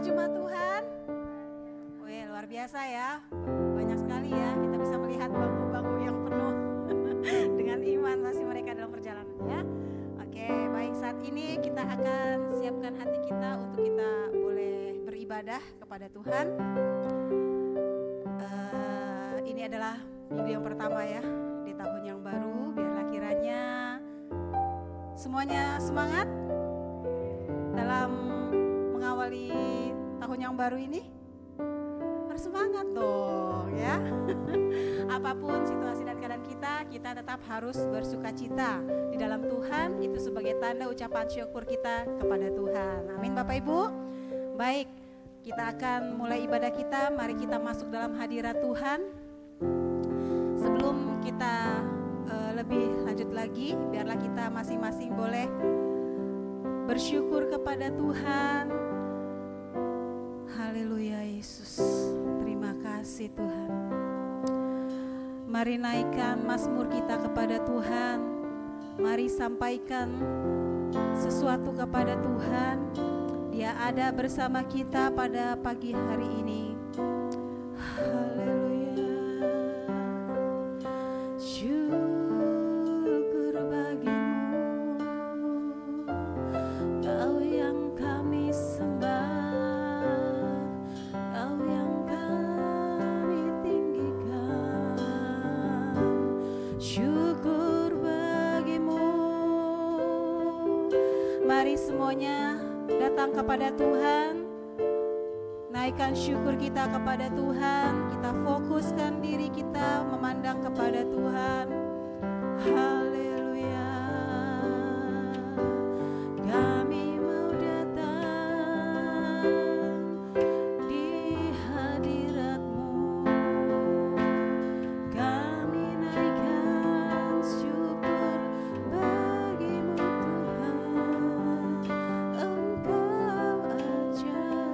jemaat Tuhan. Wih, luar biasa ya. Banyak sekali ya, kita bisa melihat bangku-bangku yang penuh dengan iman masih mereka dalam perjalanan ya. Oke, baik, saat ini kita akan siapkan hati kita untuk kita boleh beribadah kepada Tuhan. Ini adalah minggu yang pertama ya di tahun yang baru. Biarlah kiranya semuanya semangat dalam mengawali tahun yang baru ini. Harus semangat dong ya. Apapun situasi dan keadaan kita tetap harus bersukacita di dalam Tuhan. Itu sebagai tanda ucapan syukur kita kepada Tuhan. Amin Bapak Ibu. Baik, kita akan mulai ibadah kita. Mari kita masuk dalam hadirat Tuhan. Sebelum kita lebih lanjut lagi, biarlah kita masing-masing boleh bersyukur kepada Tuhan. Haleluya Yesus. Terima kasih Tuhan. Mari naikkan mazmur kita kepada Tuhan. Mari sampaikan sesuatu kepada Tuhan. Dia ada bersama kita pada pagi hari ini. Haleluya. Syukur bagimu, Kau yang kami sembah, Kau yang kami tinggikan. Syukur bagimu. Mari semuanya datang kepada Tuhan. Naikkan syukur kita kepada Tuhan. Kita fokuskan diri kita memandang kepada Tuhan. Haleluya. Kami mau datang di hadirat-Mu. Kami naikkan syukur bagi-Mu Tuhan. Engkau ajaib,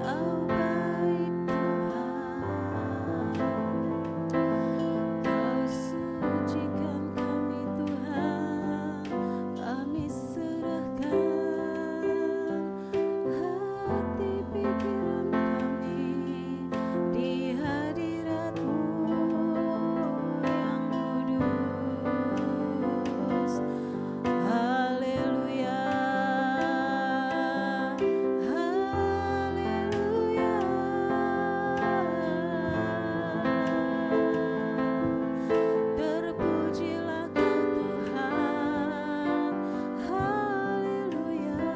Kau baik Tuhan. Kau sucikan kami Tuhan. Kami serahkan hati pikiran kami di hadirat-Mu yang kudus. Haleluya. Haleluya. Terpujilah Kau Tuhan. Haleluya.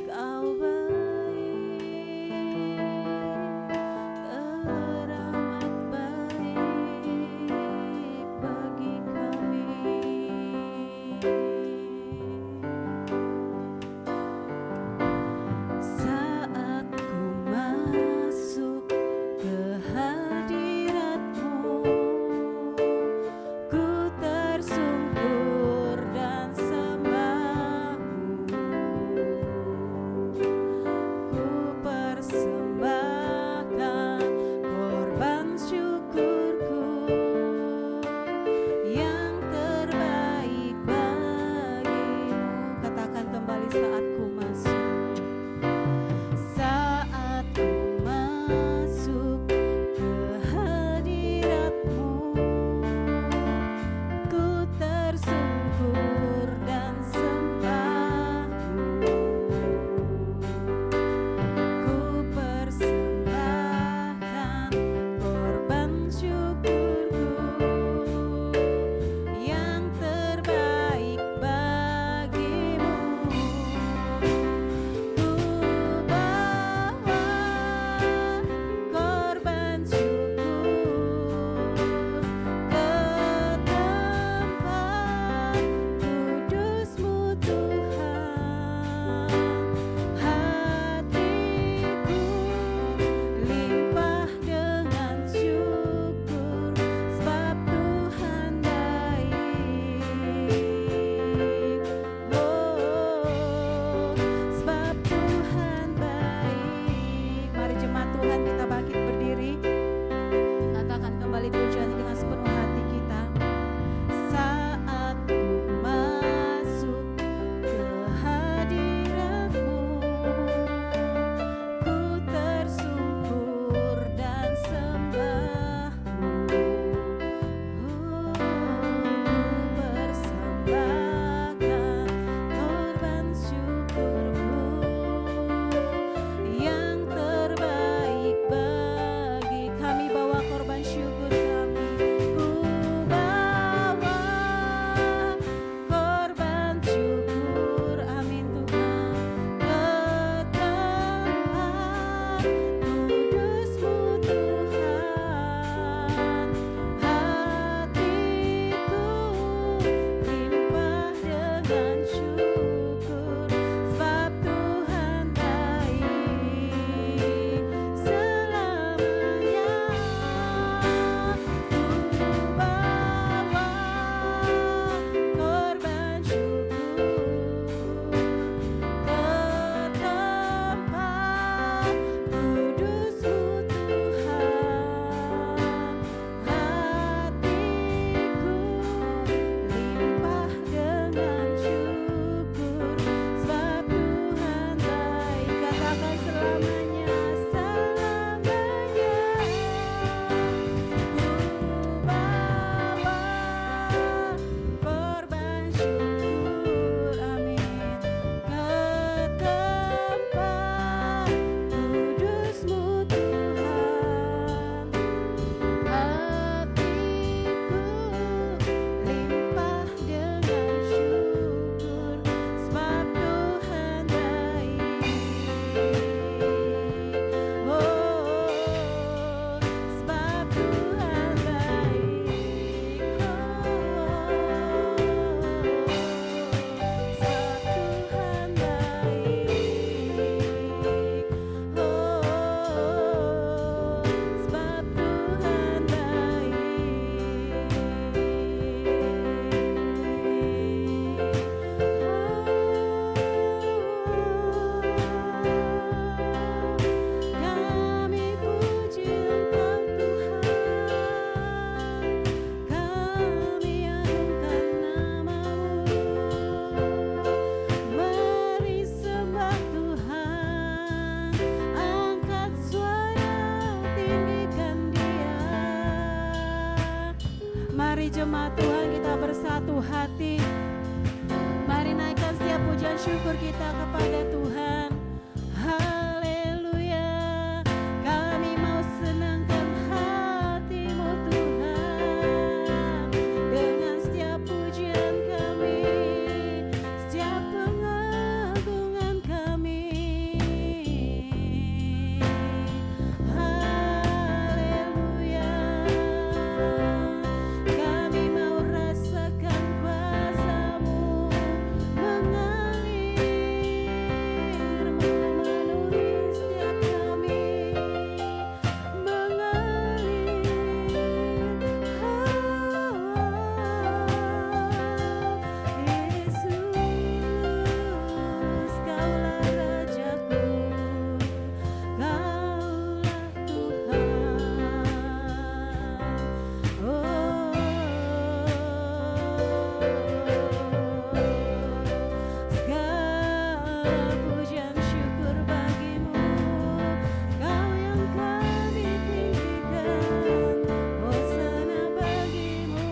Kau baik, teramat baik bagi kami. Saat ku masuk ke hadirat-Mu, ku tersungkur dan sembah-Mu. Ku persembahkan korban syukurku yang terbaik bagi-Mu. Katakan kembali, saat ku masuk. Saat ku masuk ke hadirat-Mu, ku tersungkur dan sembah-Mu. Ku persembahkan korban syukurku yang terbaik bagi-Mu. Ku bawa korban syukur ke tempat kudus-Mu Tuhan. Hatiku limpah dengan syukur, sebab Tuhan baik. Oh, sebab Tuhan baik. Mari jemaat Tuhan kita bangkit berdiri. Katakan kembali pujian dengan sepenuh hati kita. Saat Mari jemaat Tuhan kita bersatu hati. Mari naikkan setiap pujian syukur kita kepada Tuhan. Haleluya. Kami mau senangkan hati-Mu Tuhan dengan setiap pujian kami, setiap pengagungan kami. Haleluya. Kami mau rasakan kuasa-Mu mengalir, memenuhi setiap kami, mengalir. Yesus, Kaulah Rajaku, Kaulah Tuhan. Segala pujian syukur bagi-Mu, Kau yang kami tinggikan. Hosana bagi-Mu.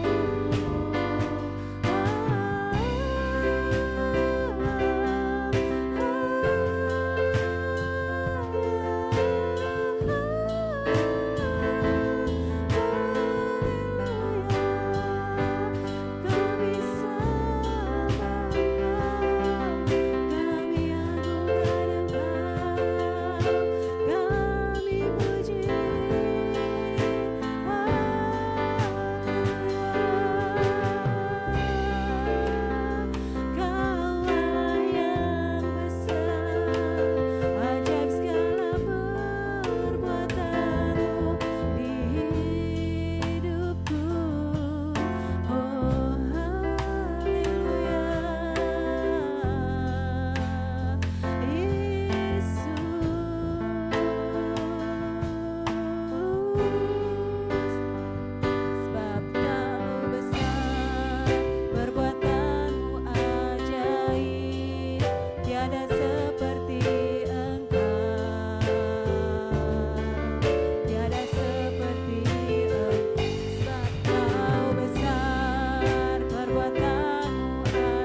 Kami sembah Engkau, kami agungkan Engkau, kami puji. Kau Allah yang besar, ajaib segala perbuatan-Mu di hidupku. Oh haleluya. Sebab Kau besar, perbuatan-Mu ajaib, tiada seperti Engkau, tiada seperti Engkau. Sebab Kau besar, perbuatan-Mu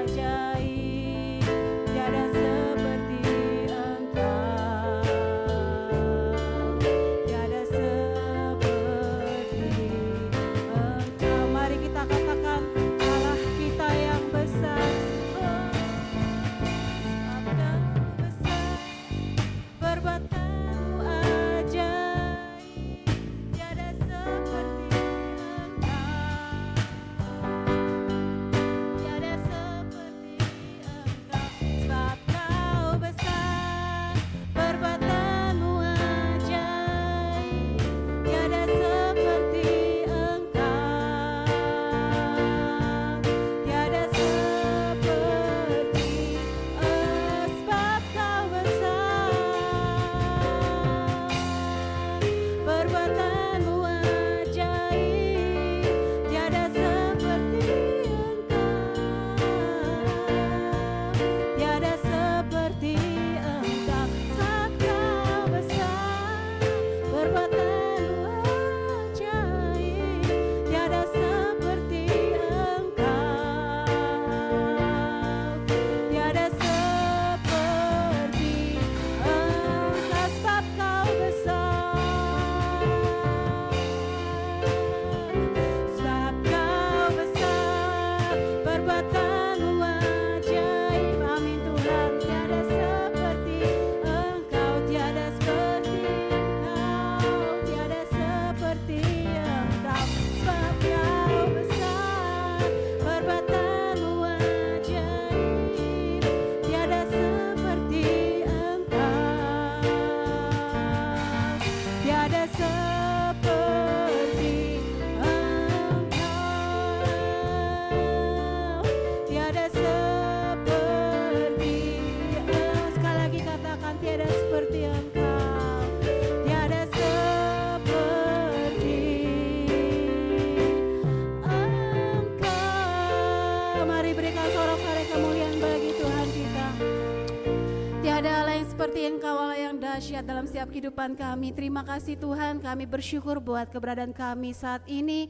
ajaib, tiada seperti Engkau, tiada seperti Engkau. Mari kita katakan Allah kita yang besar. Sebab Kau besar, perbuatan-Mu ajaib, tiada seperti Engkau, tiada seperti Engkau. Sebab Kau besar, perbuatan-Mu ajaib, tiada seperti Engkau, tiada seperti sebab Kau besar, perbuatan-Mu ajaib, tiada seperti Engkau, tiada seperti Engkau. Sebab Kau besar, perbuatan-Mu ajaib, tiada seperti Engkau, tiada seperti Engkau. Sebab Kau besar, sebab Kau besar, perbuatan-Mu ajaib. Amin Tuhan. Tiada seperti Engkau, tiada seperti Engkau, tiada seperti Engkau. Sebab Kau besar, perbuatan-Mu ajaib, tiada seperti Engkau, tiada seperti Engkau, tiada seperti sekali lagi katakan tiada seperti Engkau, tiada seperti Engkau. Mari berikan sorak-sorai kemuliaan bagi Tuhan kita. Tiada lain seperti Engkau, Allah yang dahsyat dalam setiap kehidupan kami. Terima kasih Tuhan, kami bersyukur buat keberadaan kami saat ini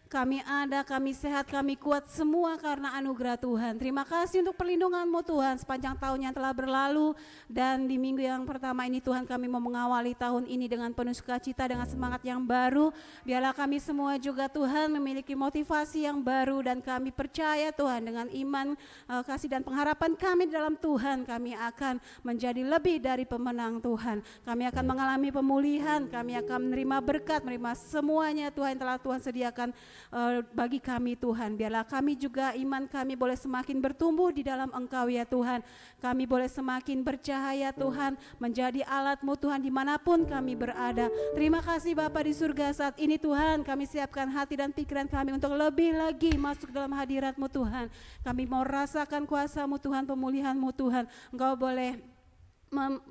Kami ada, kami sehat, kami kuat semua karena anugerah Tuhan. Terima kasih untuk perlindungan-Mu Tuhan sepanjang tahun yang telah berlalu. Dan di minggu yang pertama ini Tuhan, kami mau mengawali tahun ini dengan penuh sukacita, dengan semangat yang baru. Biarlah kami semua juga Tuhan memiliki motivasi yang baru, dan kami percaya Tuhan dengan iman, kasih dan pengharapan kami dalam Tuhan, kami akan menjadi lebih dari pemenang Tuhan. Kami akan mengalami pemulihan, kami akan menerima berkat, menerima semuanya Tuhan yang telah Tuhan sediakan bagi kami Tuhan. Biarlah kami juga, iman kami boleh semakin bertumbuh di dalam Engkau ya Tuhan. Kami boleh semakin bercahaya Tuhan, menjadi alat-Mu Tuhan dimanapun kami berada. Terima kasih Bapa di surga, saat ini Tuhan kami siapkan hati dan pikiran kami untuk lebih lagi masuk dalam hadirat-Mu Tuhan. Kami mau rasakan kuasa-Mu Tuhan, pemulihan-Mu Tuhan. Engkau boleh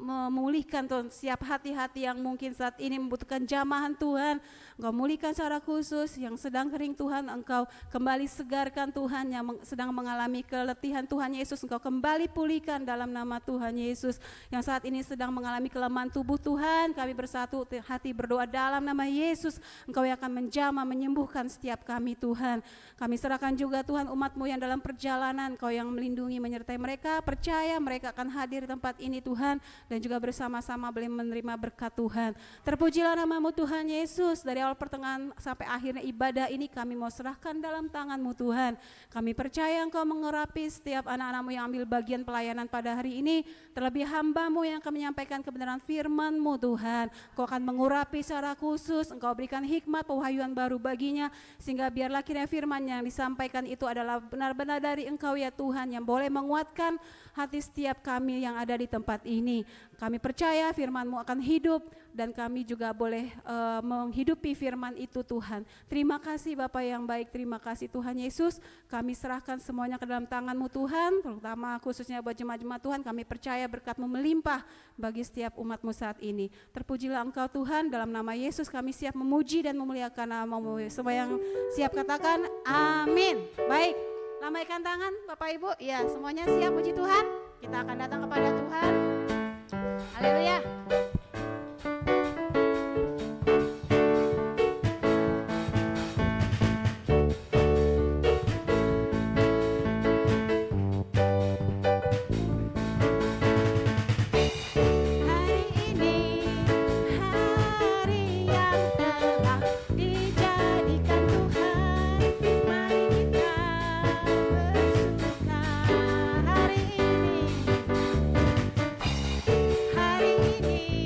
memulihkan Tuhan setiap hati-hati yang mungkin saat ini membutuhkan jamahan Tuhan. Engkau mulihkan secara khusus yang sedang kering Tuhan, Engkau kembali segarkan Tuhan. Yang sedang mengalami keletihan Tuhan Yesus, Engkau kembali pulihkan dalam nama Tuhan Yesus. Yang saat ini sedang mengalami kelemahan tubuh Tuhan, kami bersatu hati berdoa dalam nama Yesus, Engkau yang akan menjamah, menyembuhkan setiap kami Tuhan. Kami serahkan juga Tuhan umat-Mu yang dalam perjalanan, Engkau yang melindungi menyertai mereka, percaya mereka akan hadir di tempat ini Tuhan, dan juga bersama-sama boleh menerima berkat Tuhan. Terpujilah nama-Mu Tuhan Yesus. Dari awal pertengahan sampai akhirnya ibadah ini kami mau serahkan dalam tangan-Mu Tuhan. Kami percaya Engkau mengurapi setiap anak-anak-Mu yang ambil bagian pelayanan pada hari ini, terlebih hamba-Mu yang akan menyampaikan kebenaran firman-Mu Tuhan. Engkau akan mengurapi secara khusus, Engkau berikan hikmat pewahyuan baru baginya, sehingga biarlah kiranya firman yang disampaikan itu adalah benar-benar dari Engkau ya Tuhan, yang boleh menguatkan hati setiap kami yang ada di tempat ini. Kami percaya firman-Mu akan hidup, dan kami juga boleh menghidupi firman itu Tuhan. Terima kasih Bapa yang baik, terima kasih Tuhan Yesus. Kami serahkan semuanya ke dalam tangan-Mu Tuhan, terutama khususnya buat jemaat-jemaat Tuhan. Kami percaya berkat-Mu melimpah bagi setiap umat-Mu saat ini. Terpujilah Engkau Tuhan, dalam nama Yesus kami siap memuji dan memuliakan nama-Mu. Semua yang siap katakan amin. Baik, lambaikan tangan Bapak Ibu. Ya, semuanya siap puji Tuhan. Kita akan datang kepada Tuhan. Haleluya. Hari ini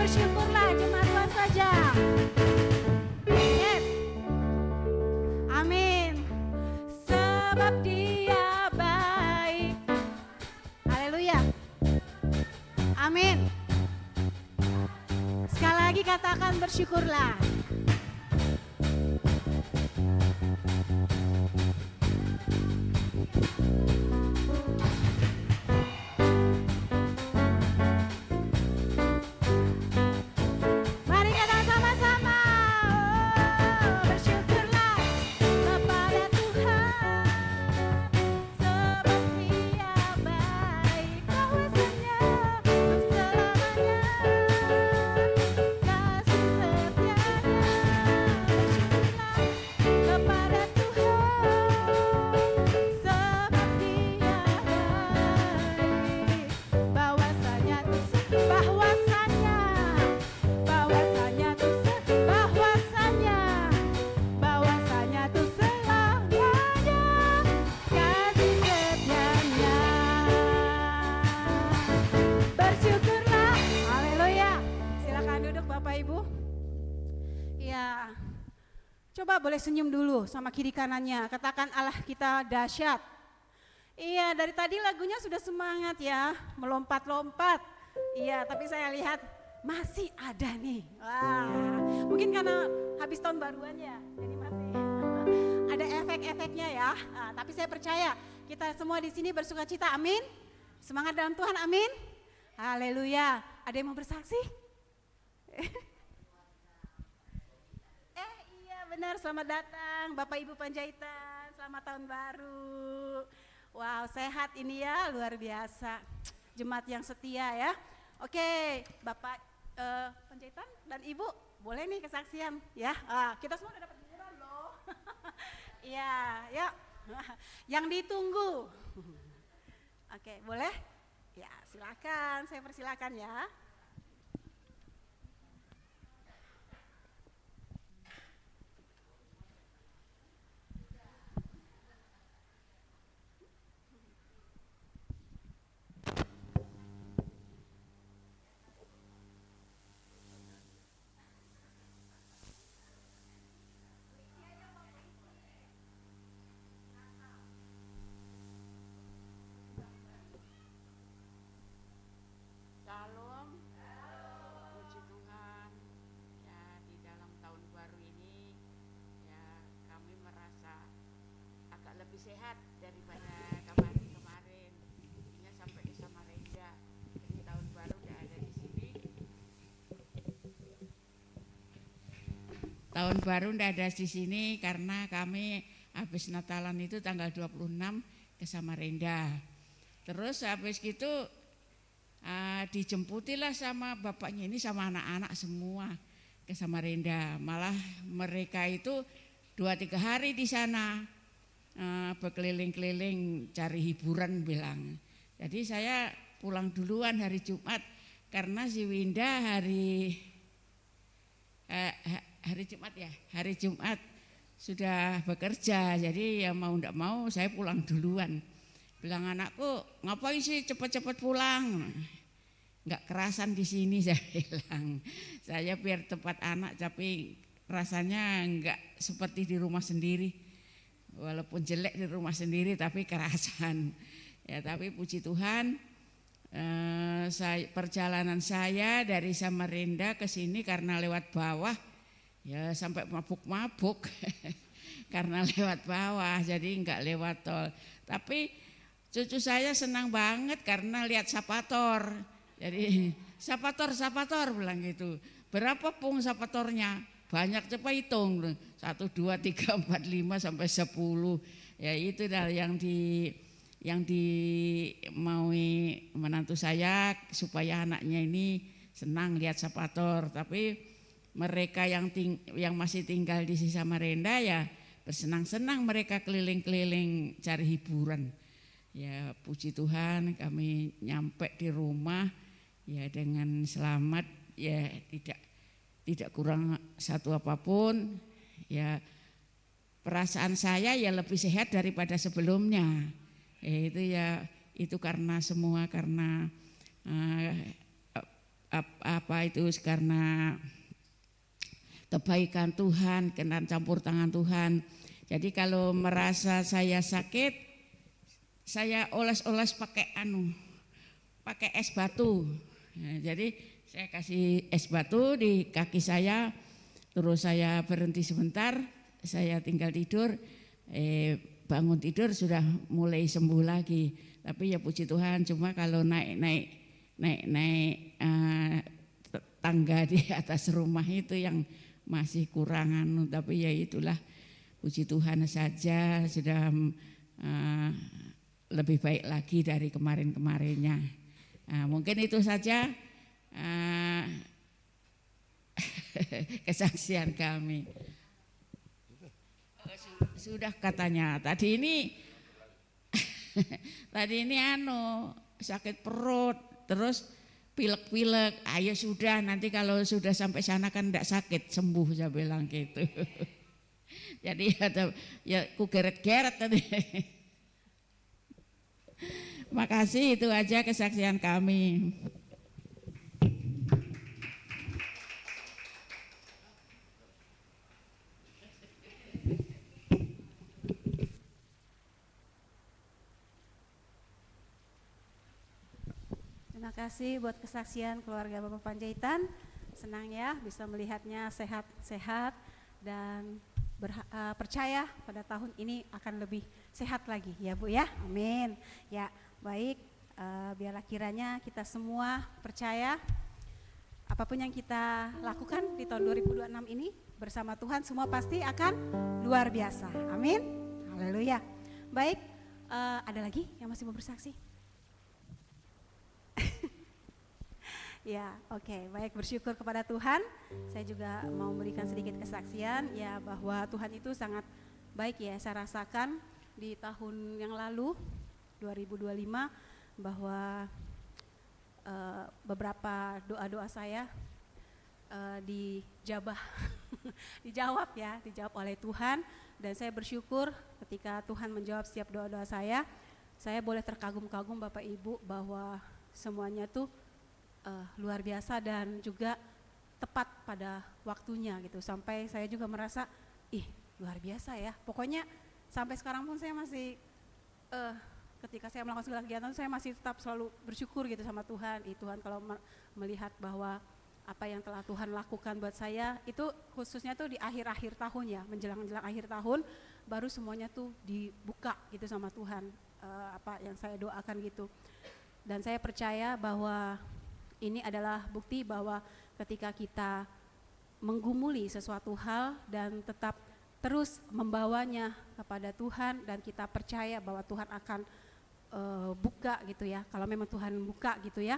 bersyukurlah jemaat Tuhan saja. Yes. Amin. Sebab Dia baik. Haleluya. Amin. Sekali lagi katakan bersyukurlah. Mari kita sama-sama bersyukurlah kepada Tuhan. Sebab Dia baik, kuasanya untuk selamanya. Kasih setianya bersyukurlah kepada Tuhan. Sebab Dia baik, bahwasanya tuh selamanya kasih setianya. Bersyukurlah, haleluya. Silakan duduk Bapak Ibu. Ya, coba boleh senyum dulu sama kiri kanannya. Katakan Allah kita dahsyat. Iya, dari tadi lagunya sudah semangat ya, melompat-lompat. Iya, tapi saya lihat masih ada nih. Wah, mungkin karena habis tahun baruan ya, jadi masih ada efek-efeknya ya. Nah, tapi saya percaya kita semua di sini bersuka cita, amin. Semangat dalam Tuhan, amin. Haleluya. Ada yang mau bersaksi? Iya benar, selamat datang Bapak Ibu Panjaitan, selamat tahun baru. Wow, sehat ini ya, luar biasa. Jemaat yang setia ya. Oke, Bapak Panjaitan dan Ibu, boleh nih kesaksian ya. Kita semua udah dapat giliran loh. Iya, ya. Yang ditunggu. Oke, boleh? Ya, silakan. Saya persilakan ya. Shalom, puji Tuhan. Ya, di dalam tahun baru ini ya kami merasa agak lebih sehat daripada kemarin-kemarin. Ingat sampai di Samarinda. Ini tahun baru udah ada di sini. Tahun baru udah ada di sini karena kami habis Natalan itu tanggal 26 ke Samarinda. Terus habis gitu dijemputilah sama bapaknya ini sama anak-anak semua ke Samarinda. Malah mereka itu 2-3 hari di sana berkeliling-keliling cari hiburan bilang. Jadi saya pulang duluan hari Jumat karena si Winda hari Jumat ya, hari Jumat sudah bekerja. Jadi ya mau enggak mau saya pulang duluan. Bilang anakku, ngapain sih cepat-cepat pulang? Enggak kerasan di sini saya bilang. Saya biar tempat anak tapi rasanya enggak seperti di rumah sendiri. Walaupun jelek di rumah sendiri tapi kerasan. Ya tapi puji Tuhan, perjalanan saya dari Samarinda ke sini karena lewat bawah ya sampai mabuk-mabuk. Karena lewat bawah jadi enggak lewat tol. Tapi cucu saya senang banget karena lihat Sapator. Jadi Sapator bilang gitu. Berapa pung Sapatornya? Banyak, coba hitung. 1, 2, 3, 4, 5 sampai 10. Ya itu dah yang dimaui menantu saya supaya anaknya ini senang lihat Sapator. Tapi mereka yang masih tinggal di Samarinda ya bersenang-senang mereka keliling-keliling cari hiburan. Ya puji Tuhan kami nyampe di rumah ya dengan selamat, ya tidak kurang satu apapun. Ya perasaan saya ya lebih sehat daripada sebelumnya. Itu karena semua karena apa itu karena kebaikan Tuhan, kena campur tangan Tuhan. Jadi kalau merasa saya sakit, saya oles-oles pakai es batu. Nah, jadi saya kasih es batu di kaki saya, terus saya berhenti sebentar, saya tinggal tidur, bangun tidur sudah mulai sembuh lagi. Tapi ya puji Tuhan, cuma kalau naik tangga di atas rumah itu yang masih kurangan, tapi ya itulah puji Tuhan saja sudah lebih baik lagi dari kemarin-kemarinnya. Mungkin itu saja kesaksian kami. Sudah katanya tadi ini sakit perut terus pilek-pilek, ayo sudah nanti kalau sudah sampai sana kan tidak sakit, sembuh saya bilang gitu. Jadi ya ku geret-geret tadi. Makasih, itu aja kesaksian kami. Terima kasih buat kesaksian keluarga Bapak Panjaitan. Senang ya bisa melihatnya sehat-sehat dan percaya pada tahun ini akan lebih sehat lagi ya Bu ya. Amin. Ya baik, biarlah kiranya kita semua percaya apapun yang kita lakukan di tahun 2026 ini bersama Tuhan semua pasti akan luar biasa. Amin. Haleluya. Baik, ada lagi yang masih mau bersaksi? Ya, oke, baik, bersyukur kepada Tuhan. Saya juga mau memberikan sedikit kesaksian ya bahwa Tuhan itu sangat baik ya. Saya rasakan di tahun yang lalu 2025 bahwa beberapa doa-doa saya dijawab oleh Tuhan, dan saya bersyukur ketika Tuhan menjawab setiap doa-doa saya boleh terkagum-kagum Bapak Ibu bahwa semuanya tuh luar biasa dan juga tepat pada waktunya gitu. Sampai saya juga merasa, luar biasa ya. Pokoknya sampai sekarang pun saya masih ketika saya melakukan segala kegiatan saya masih tetap selalu bersyukur gitu sama Tuhan. Tuhan kalau melihat bahwa apa yang telah Tuhan lakukan buat saya itu khususnya tuh di akhir-akhir tahun ya, menjelang akhir tahun baru semuanya tuh dibuka gitu sama Tuhan, apa yang saya doakan gitu. Dan saya percaya bahwa ini adalah bukti bahwa ketika kita menggumuli sesuatu hal dan tetap terus membawanya kepada Tuhan dan kita percaya bahwa Tuhan akan buka gitu ya. Kalau memang Tuhan buka gitu ya,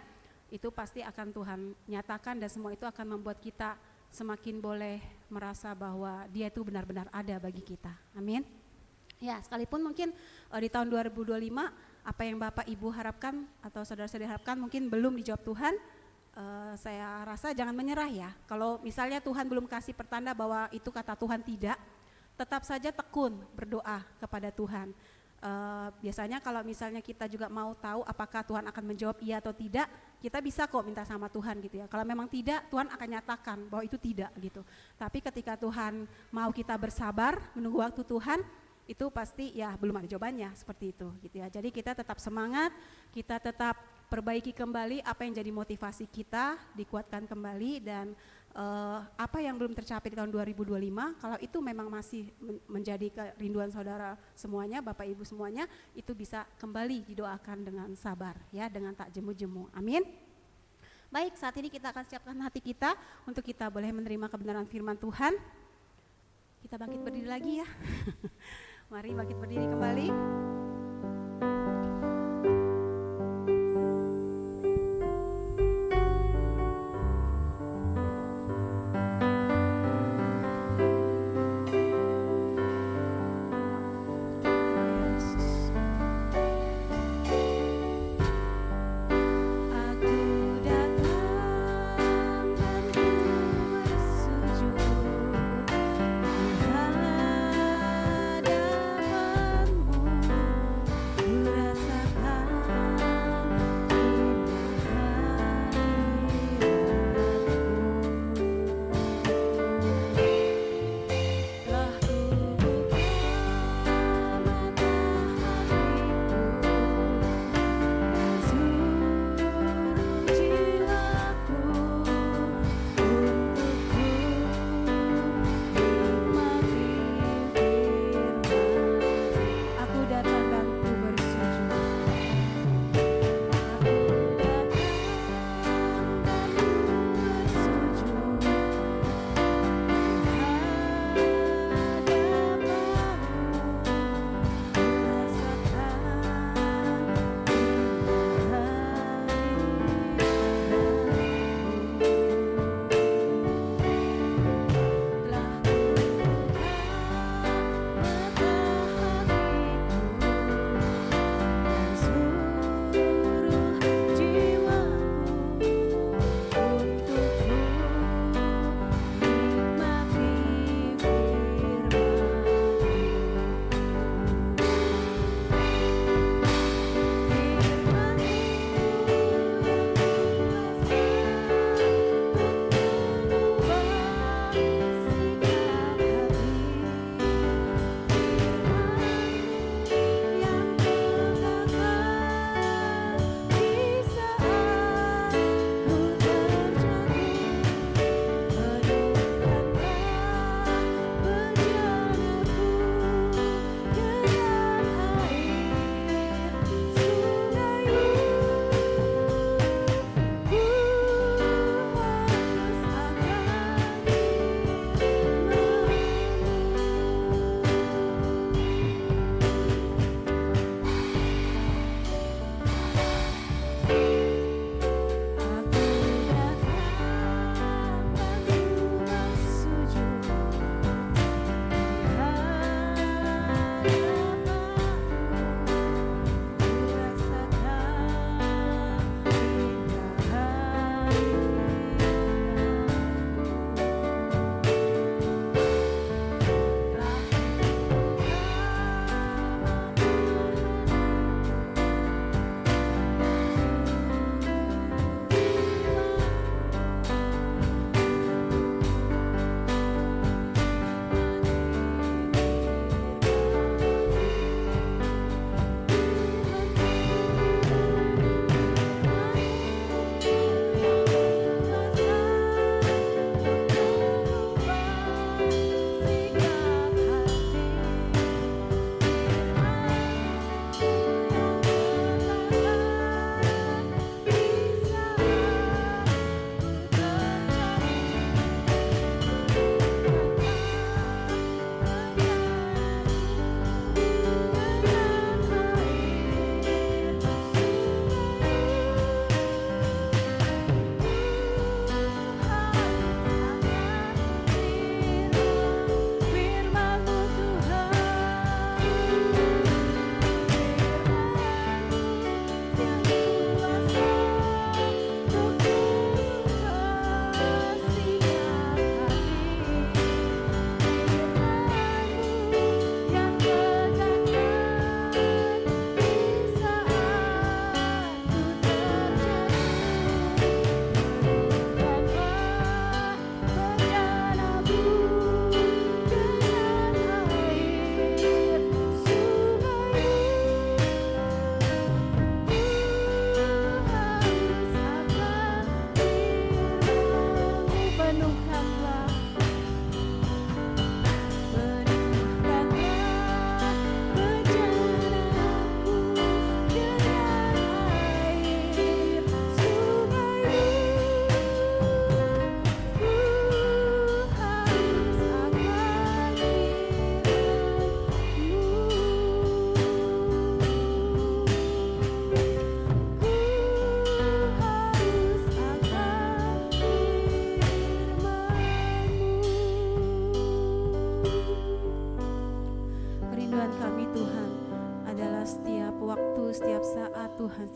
itu pasti akan Tuhan nyatakan dan semua itu akan membuat kita semakin boleh merasa bahwa Dia itu benar-benar ada bagi kita. Amin. Ya, sekalipun mungkin di tahun 2025 apa yang Bapak Ibu harapkan atau saudara-saudara harapkan mungkin belum dijawab Tuhan, saya rasa jangan menyerah ya. Kalau misalnya Tuhan belum kasih pertanda bahwa itu kata Tuhan tidak, tetap saja tekun berdoa kepada Tuhan. Biasanya kalau misalnya kita juga mau tahu apakah Tuhan akan menjawab iya atau tidak, kita bisa kok minta sama Tuhan gitu ya. Kalau memang tidak, Tuhan akan nyatakan bahwa itu tidak gitu. Tapi ketika Tuhan mau kita bersabar menunggu waktu Tuhan, itu pasti ya belum ada jawabannya seperti itu gitu ya. Jadi kita tetap semangat, kita tetap perbaiki kembali apa yang jadi motivasi kita, dikuatkan kembali, dan apa yang belum tercapai di tahun 2025, kalau itu memang masih menjadi kerinduan saudara semuanya, Bapak Ibu semuanya, itu bisa kembali didoakan dengan sabar ya, dengan tak jemu-jemu. Amin. Baik, saat ini kita akan siapkan hati kita untuk kita boleh menerima kebenaran firman Tuhan. Kita bangkit berdiri lagi ya. Mari bangkit berdiri kembali. Hadapanmu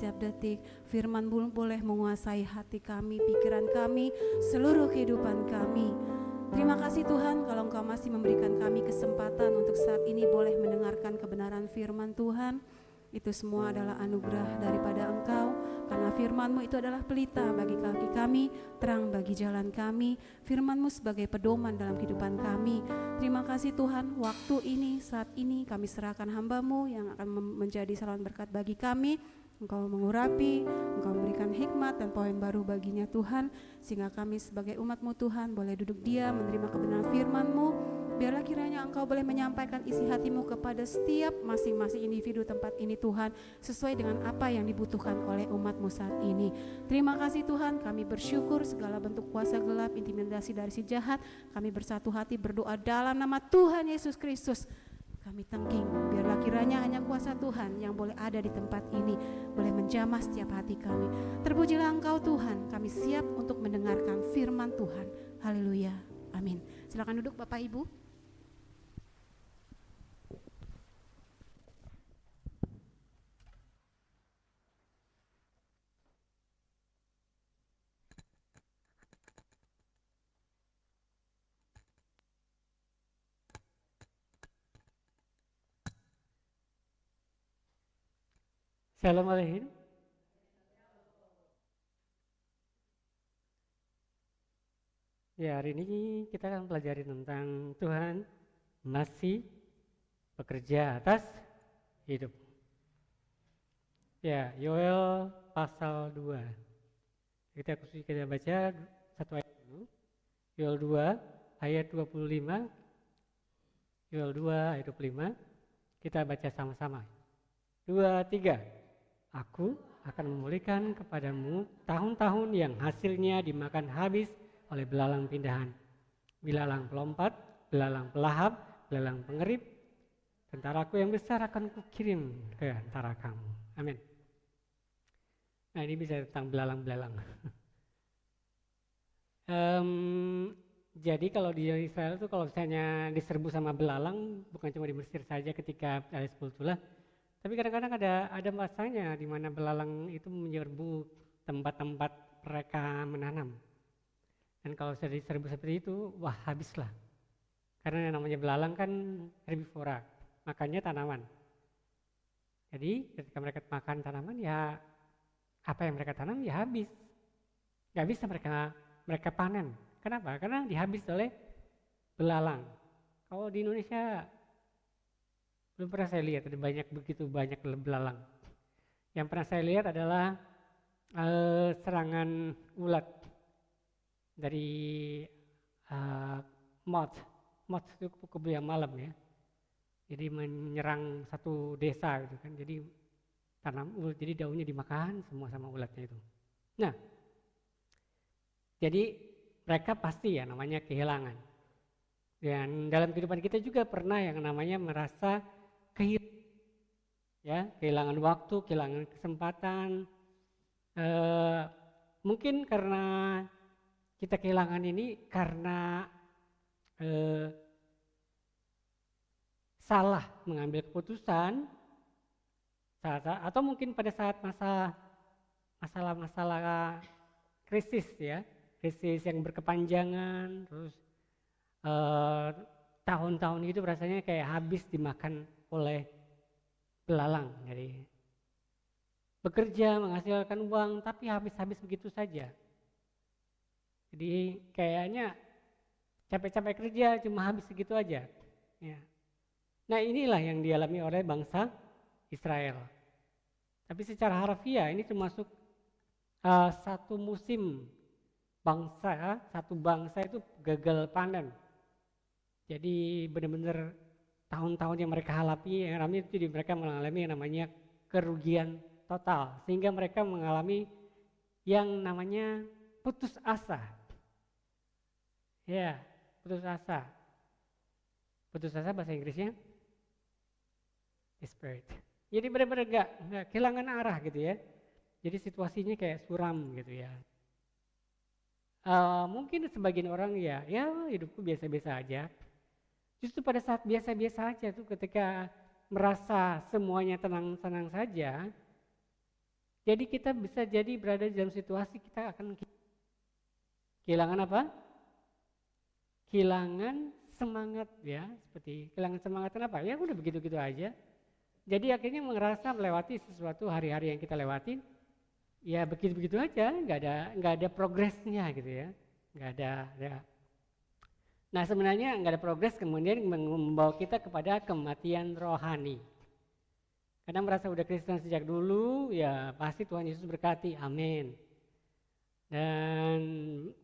setiap detik. Firman-Mu boleh menguasai hati kami, pikiran kami, seluruh kehidupan kami. Terima kasih Tuhan kalau Engkau masih memberikan kami kesempatan untuk saat ini boleh mendengarkan kebenaran firman Tuhan. Itu semua adalah anugerah daripada Engkau, karena firman-Mu itu adalah pelita bagi kaki kami, terang bagi jalan kami. Firman-Mu sebagai pedoman dalam kehidupan kami. Terima kasih Tuhan, waktu ini, saat ini kami serahkan hamba-Mu yang akan menjadi saluran berkat bagi kami. Engkau mengurapi, Engkau memberikan hikmat dan poin baru baginya Tuhan, sehingga kami sebagai umat-Mu Tuhan boleh duduk diam menerima kebenaran firman-Mu. Biarlah kiranya Engkau boleh menyampaikan isi hati-Mu kepada setiap masing-masing individu tempat ini Tuhan, sesuai dengan apa yang dibutuhkan oleh umat-Mu saat ini. Terima kasih Tuhan, kami bersyukur segala bentuk kuasa gelap, intimidasi dari si jahat, kami bersatu hati berdoa dalam nama Tuhan Yesus Kristus. Kami thanking, biarlah kiranya hanya kuasa Tuhan yang boleh ada di tempat ini, boleh menjamah setiap hati kami. Terpujilah Engkau Tuhan, kami siap untuk mendengarkan firman Tuhan. Haleluya, amin. Silakan duduk Bapak Ibu. Shalom Aleichem. Ya, hari ini kita akan pelajari tentang Tuhan masih bekerja atas hidup. Ya, Yoel pasal 2. Kita baca satu ayat dulu. Yoel 2 ayat 25. Yoel 2 ayat 25. Kita baca sama-sama. 2, 3. Aku akan memulihkan kepadamu tahun-tahun yang hasilnya dimakan habis oleh belalang pindahan, belalang pelompat, belalang pelahap, belalang pengerip. Tentaraku yang besar akan kukirim ke antara kamu. Amin. Nah, ini bisa tentang belalang-belalang. Jadi kalau di Israel itu kalau misalnya diserbu sama belalang, bukan cuma di Mesir saja ketika ada 10 tulah, tapi kadang-kadang ada masanya di mana belalang itu menyerbu tempat-tempat mereka menanam. Dan kalau sudah diserbu seperti itu, wah habislah. Karena yang namanya belalang kan herbivora, makannya tanaman. Jadi ketika mereka makan tanaman, ya apa yang mereka tanam ya habis. Gak bisa mereka panen. Kenapa? Karena dihabis oleh belalang. Kalau di Indonesia belum pernah saya lihat ada begitu banyak belalang. Yang pernah saya lihat adalah serangan ulat dari moth itu kubu yang malam ya. Jadi menyerang satu desa gitu kan. Jadi jadi daunnya dimakan semua sama ulatnya itu. Nah, jadi mereka pasti ya namanya kehilangan. Dan dalam kehidupan kita juga pernah yang namanya merasa kehilangan waktu, kehilangan kesempatan. Mungkin karena kita kehilangan ini karena salah mengambil keputusan, atau mungkin pada saat masalah krisis ya, krisis yang berkepanjangan, terus tahun-tahun itu rasanya kayak habis dimakan oleh belalang. Jadi bekerja menghasilkan uang tapi habis-habis begitu saja. Jadi kayaknya capek-capek kerja cuma habis segitu aja. Ya. Nah inilah yang dialami oleh bangsa Israel. Tapi secara harfiah ini termasuk satu musim satu bangsa itu gagal panen. Jadi benar-benar tahun-tahun yang mereka hadapi, mereka mengalami yang namanya kerugian total. Sehingga mereka mengalami yang namanya putus asa. Ya, putus asa. Putus asa bahasa Inggrisnya desperate. Jadi benar-benar nggak kehilangan arah gitu ya. Jadi situasinya kayak suram gitu ya. Mungkin sebagian orang ya hidupku biasa-biasa aja. Justru pada saat biasa-biasa aja tuh ketika merasa semuanya tenang-tenang saja, Jadi kita bisa jadi berada dalam situasi kita akan kehilangan apa? Kehilangan semangat ya, seperti kehilangan semangat kenapa? Ya udah begitu-gitu aja. Jadi akhirnya merasa melewati sesuatu hari-hari yang kita lewatin, ya begitu-begitu aja, nggak ada progresnya gitu ya, nggak ada. Ya. Nah sebenarnya nggak ada progres kemudian membawa kita kepada kematian rohani. Karena merasa udah Kristen sejak dulu, ya pasti Tuhan Yesus berkati, amin. Dan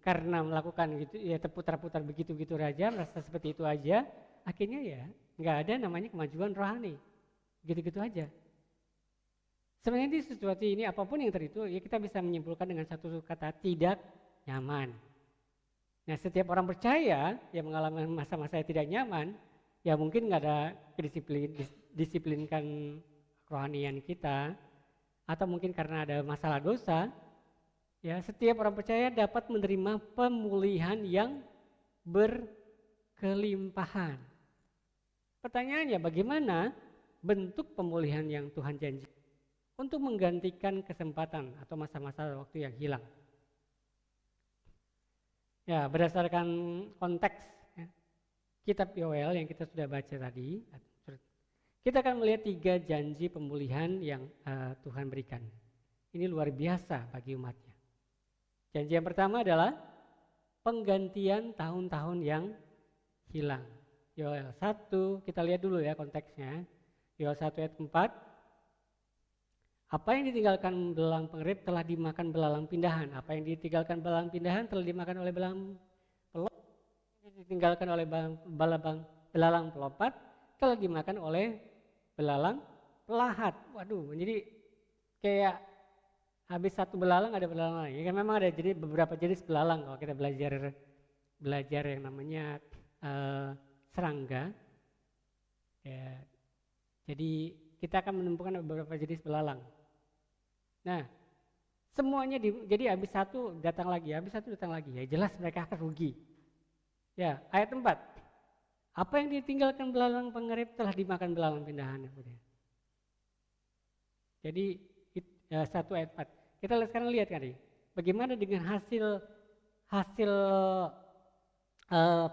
karena melakukan gitu, ya terputar-putar begitu-begitu aja, merasa seperti itu aja, akhirnya ya nggak ada namanya kemajuan rohani, gitu-gitu aja. Sebenarnya di sesuatu ini apapun yang itu, ya kita bisa menyimpulkan dengan satu kata tidak nyaman. Nah setiap orang percaya yang mengalami masa-masa yang tidak nyaman, ya mungkin nggak ada disiplinkan kerohanian kita, atau mungkin karena ada masalah dosa, ya setiap orang percaya dapat menerima pemulihan yang berkelimpahan. Pertanyaannya bagaimana bentuk pemulihan yang Tuhan janji untuk menggantikan kesempatan atau masa-masa waktu yang hilang? Ya berdasarkan konteks ya, kitab Yoel yang kita sudah baca tadi, kita akan melihat 3 janji pemulihan yang Tuhan berikan. Ini luar biasa bagi umatnya. Janji yang pertama adalah penggantian tahun-tahun yang hilang. Yoel 1, kita lihat dulu ya konteksnya. Yoel 1 ayat 4. Apa yang ditinggalkan belalang pengerit telah dimakan belalang pindahan. Apa yang ditinggalkan belalang pindahan telah dimakan oleh belalang pelot. Yang ditinggalkan oleh belalang pelopat telah dimakan oleh belalang pelahat. Waduh, jadi kayak habis satu belalang ada belalang lain. Ya, memang ada jadi beberapa jenis belalang kalau kita belajar yang namanya serangga. Ya, jadi kita akan menemukan beberapa jenis belalang. Nah, semuanya jadi habis satu datang lagi, habis satu datang lagi. Ya jelas mereka akan rugi. Ya, ayat 4. Apa yang ditinggalkan belalang pengerit telah dimakan belalang pindahan. Jadi 1 ayat 4. Kita sekarang lihat kan, bagaimana dengan hasil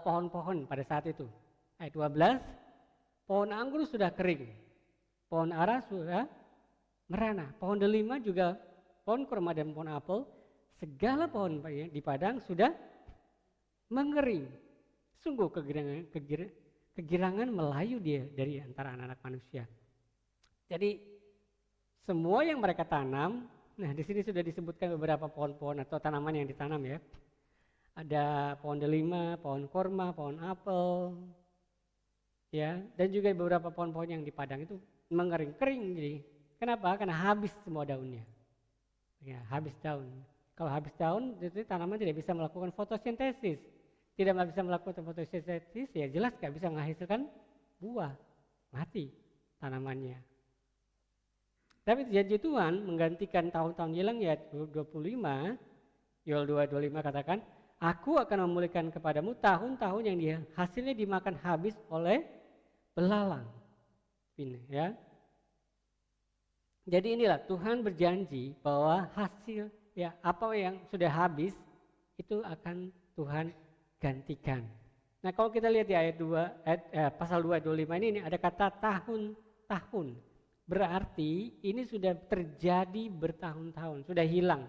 pohon-pohon pada saat itu. Ayat 12, pohon anggur sudah kering, pohon ara sudah merana, pohon delima juga, pohon kurma dan pohon apel, segala pohon di padang sudah mengering. Sungguh kegirangan melayu dia dari antara anak-anak manusia. Jadi semua yang mereka tanam, nah di sini sudah disebutkan beberapa pohon-pohon atau tanaman yang ditanam ya. Ada pohon delima, pohon korma, pohon apel, ya, dan juga beberapa pohon-pohon yang di padang itu mengering. Jadi kenapa? Karena habis semua daunnya. Ya, habis daun. Kalau habis daun, itu tanaman tidak bisa melakukan fotosintesis. Tidak bisa melakukan fotosintesis, ya jelas nggak bisa menghasilkan buah, mati tanamannya. Tapi janji Tuhan menggantikan tahun-tahun hilang ya 25, Yoel 2:25 katakan, aku akan memulihkan kepadamu tahun-tahun yang hasilnya dimakan habis oleh belalang. Ini ya. Jadi inilah Tuhan berjanji bahwa hasil ya apa yang sudah habis itu akan Tuhan gantikan. Nah kalau kita lihat di ayat 2, pasal 2:25 ini ada kata tahun-tahun. Berarti ini sudah terjadi bertahun-tahun, sudah hilang.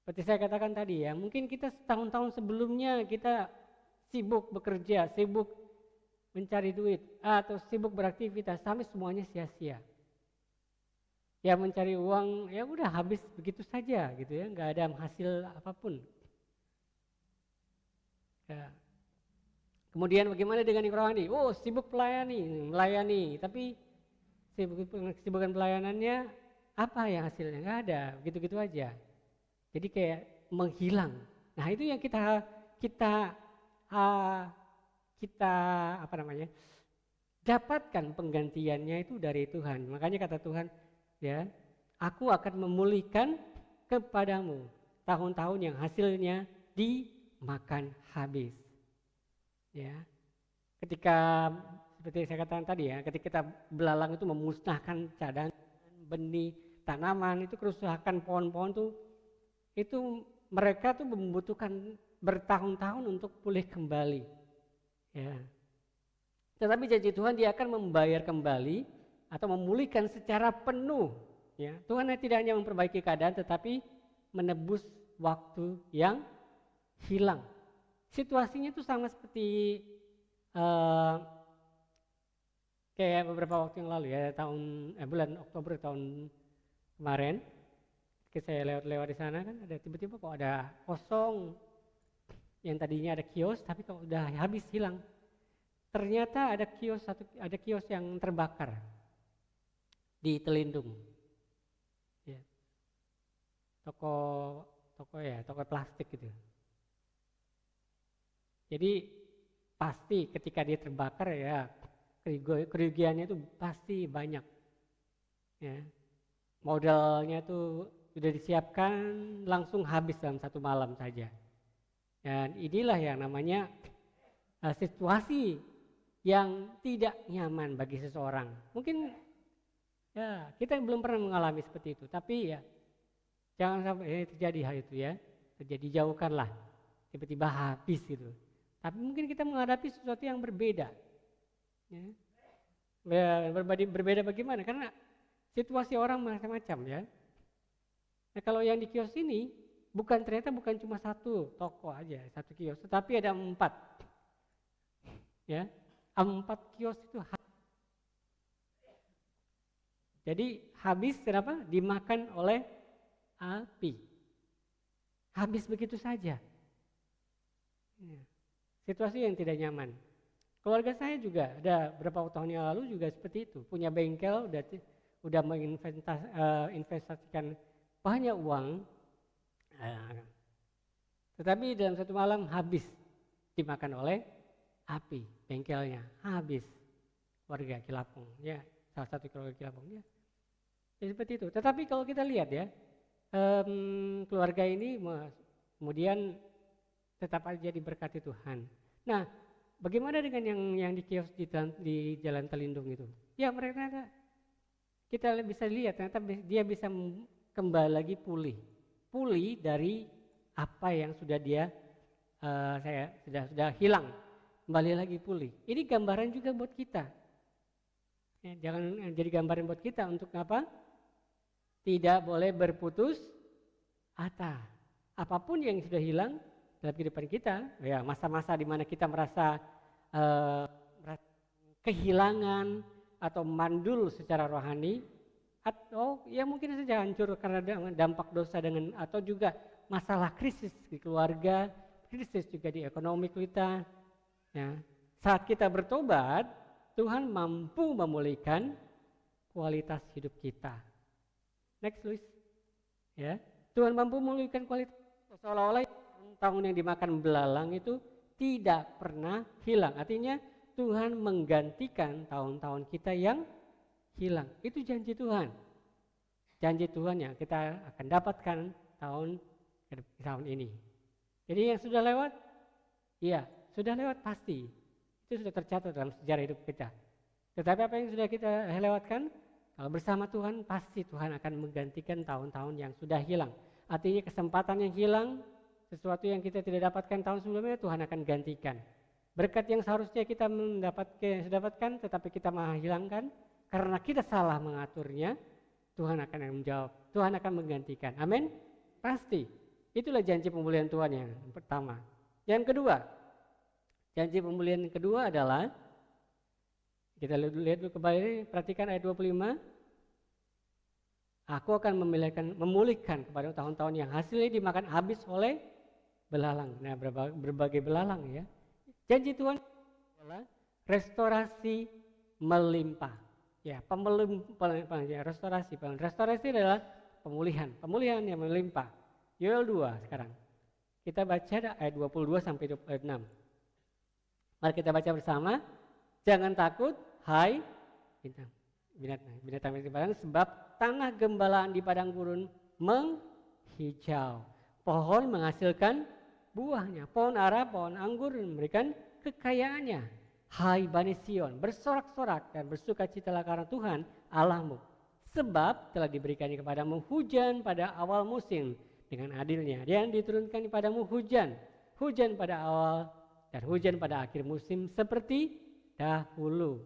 Seperti saya katakan tadi ya, mungkin kita setahun-tahun sebelumnya kita sibuk bekerja, sibuk mencari duit, atau sibuk beraktivitas, sampai semuanya sia-sia. Ya mencari uang, ya udah habis begitu saja gitu ya, nggak ada hasil apapun. Ya. Kemudian bagaimana dengan yang rohani? Oh sibuk melayani, tapi kesibukan pelayanannya apa yang hasilnya? Nggak ada, gitu-gitu aja. Jadi kayak menghilang. Nah itu yang kita dapatkan penggantiannya itu dari Tuhan. Makanya kata Tuhan, ya, aku akan memulihkan kepadamu tahun-tahun yang hasilnya dimakan habis. Ya, ketika seperti saya katakan tadi ya, ketika kita belalang itu memusnahkan cadangan benih, tanaman, itu kerusakan pohon-pohon tuh, itu mereka tuh membutuhkan bertahun-tahun untuk pulih kembali. Ya. Tetapi janji Tuhan dia akan membayar kembali atau memulihkan secara penuh. Ya. Tuhan tidak hanya memperbaiki keadaan tetapi menebus waktu yang hilang. Situasinya tuh sama seperti kayak beberapa waktu yang lalu ya, bulan Oktober tahun kemarin. Ketika saya lewat-lewat di sana kan ada tiba-tiba kok ada kosong, yang tadinya ada kios tapi kok udah habis hilang. Ternyata ada kios yang terbakar di Telindung. Ya. Toko plastik gitu. Jadi pasti ketika dia terbakar ya kerugiannya itu pasti banyak. Ya. Modalnya tuh sudah disiapkan langsung habis dalam satu malam saja. Dan inilah yang namanya situasi yang tidak nyaman bagi seseorang. Mungkin ya kita belum pernah mengalami seperti itu, tapi ya jangan sampai terjadi hal itu ya. Terjadi jauhkanlah, tiba-tiba habis gitu. Tapi mungkin kita menghadapi sesuatu yang berbeda. Ya. Berbeda bagaimana? Karena situasi orang macam-macam ya. Nah kalau yang di kios ini ternyata bukan cuma satu toko aja, satu kios, tetapi ada 4. Ya, 4 kios itu jadi habis kenapa? Dimakan oleh api. Habis begitu saja. Ya. Situasi yang tidak nyaman. Keluarga saya juga ada beberapa tahun yang lalu juga seperti itu. Punya bengkel, udah menginvestasikan banyak uang. Tetapi dalam satu malam habis dimakan oleh api, bengkelnya habis. Warga Kilapung, ya salah satu keluarga Kilapung ya. Jadi seperti itu. Tetapi kalau kita lihat ya, keluarga ini kemudian tetap aja diberkati Tuhan. Nah, bagaimana dengan yang di kios di Jalan Telindung itu? Ya mereka kita bisa lihat ternyata dia bisa kembali lagi pulih dari apa yang sudah dia sudah hilang, kembali lagi pulih. Ini gambaran juga buat kita. Ya, jangan jadi gambaran buat kita untuk apa? Tidak boleh berputus asa. Apapun yang sudah hilang dalam kehidupan kita, ya masa-masa di mana kita merasa kehilangan atau mandul secara rohani, atau ya mungkin saja hancur karena dampak dosa atau juga masalah krisis di keluarga, krisis juga di ekonomi kita. Ya. Saat kita bertobat, Tuhan mampu memulihkan kualitas hidup kita. Next, Luis. Ya, Tuhan mampu memulihkan kualitas. Seolah-olah tahun yang dimakan belalang itu tidak pernah hilang. Artinya Tuhan menggantikan tahun-tahun kita yang hilang. Itu janji Tuhan. Janji Tuhan yang kita akan dapatkan tahun ini. Jadi yang sudah lewat, iya sudah lewat pasti. Itu sudah tercatat dalam sejarah hidup kita. Tetapi apa yang sudah kita lewatkan, kalau bersama Tuhan pasti Tuhan akan menggantikan tahun-tahun yang sudah hilang. Artinya kesempatan yang hilang, sesuatu yang kita tidak dapatkan tahun sebelumnya Tuhan akan gantikan. Berkat yang seharusnya kita dapatkan tetapi kita menghilangkan karena kita salah mengaturnya, Tuhan akan menjawab, Tuhan akan menggantikan. Amin? Pasti. Itulah janji pemulihan Tuhan yang pertama. Yang kedua, janji pemulihan yang kedua adalah, kita lihat dulu kembali, perhatikan ayat 25. Aku akan memulihkan kepada tahun-tahun yang hasilnya dimakan habis oleh belalang. Nah, berbagai belalang ya. Janji Tuhan adalah restorasi melimpah. Ya, restorasi adalah pemulihan yang melimpah. Yoel 2 sekarang. Kita baca ayat 22 sampai 26. Mari kita baca bersama. Jangan takut, hai binatang di padang, sebab tanah gembalaan di padang gurun menghijau. Pohon menghasilkan buahnya. Pohon ara, pohon anggur memberikan kekayaannya. Hai Bani Sion, bersorak-sorak dan bersukacitalah karena Tuhan Allahmu. Sebab telah diberikannya kepadamu hujan pada awal musim dengan adilnya, dan diturunkan kepadamu hujan pada awal dan hujan pada akhir musim seperti dahulu.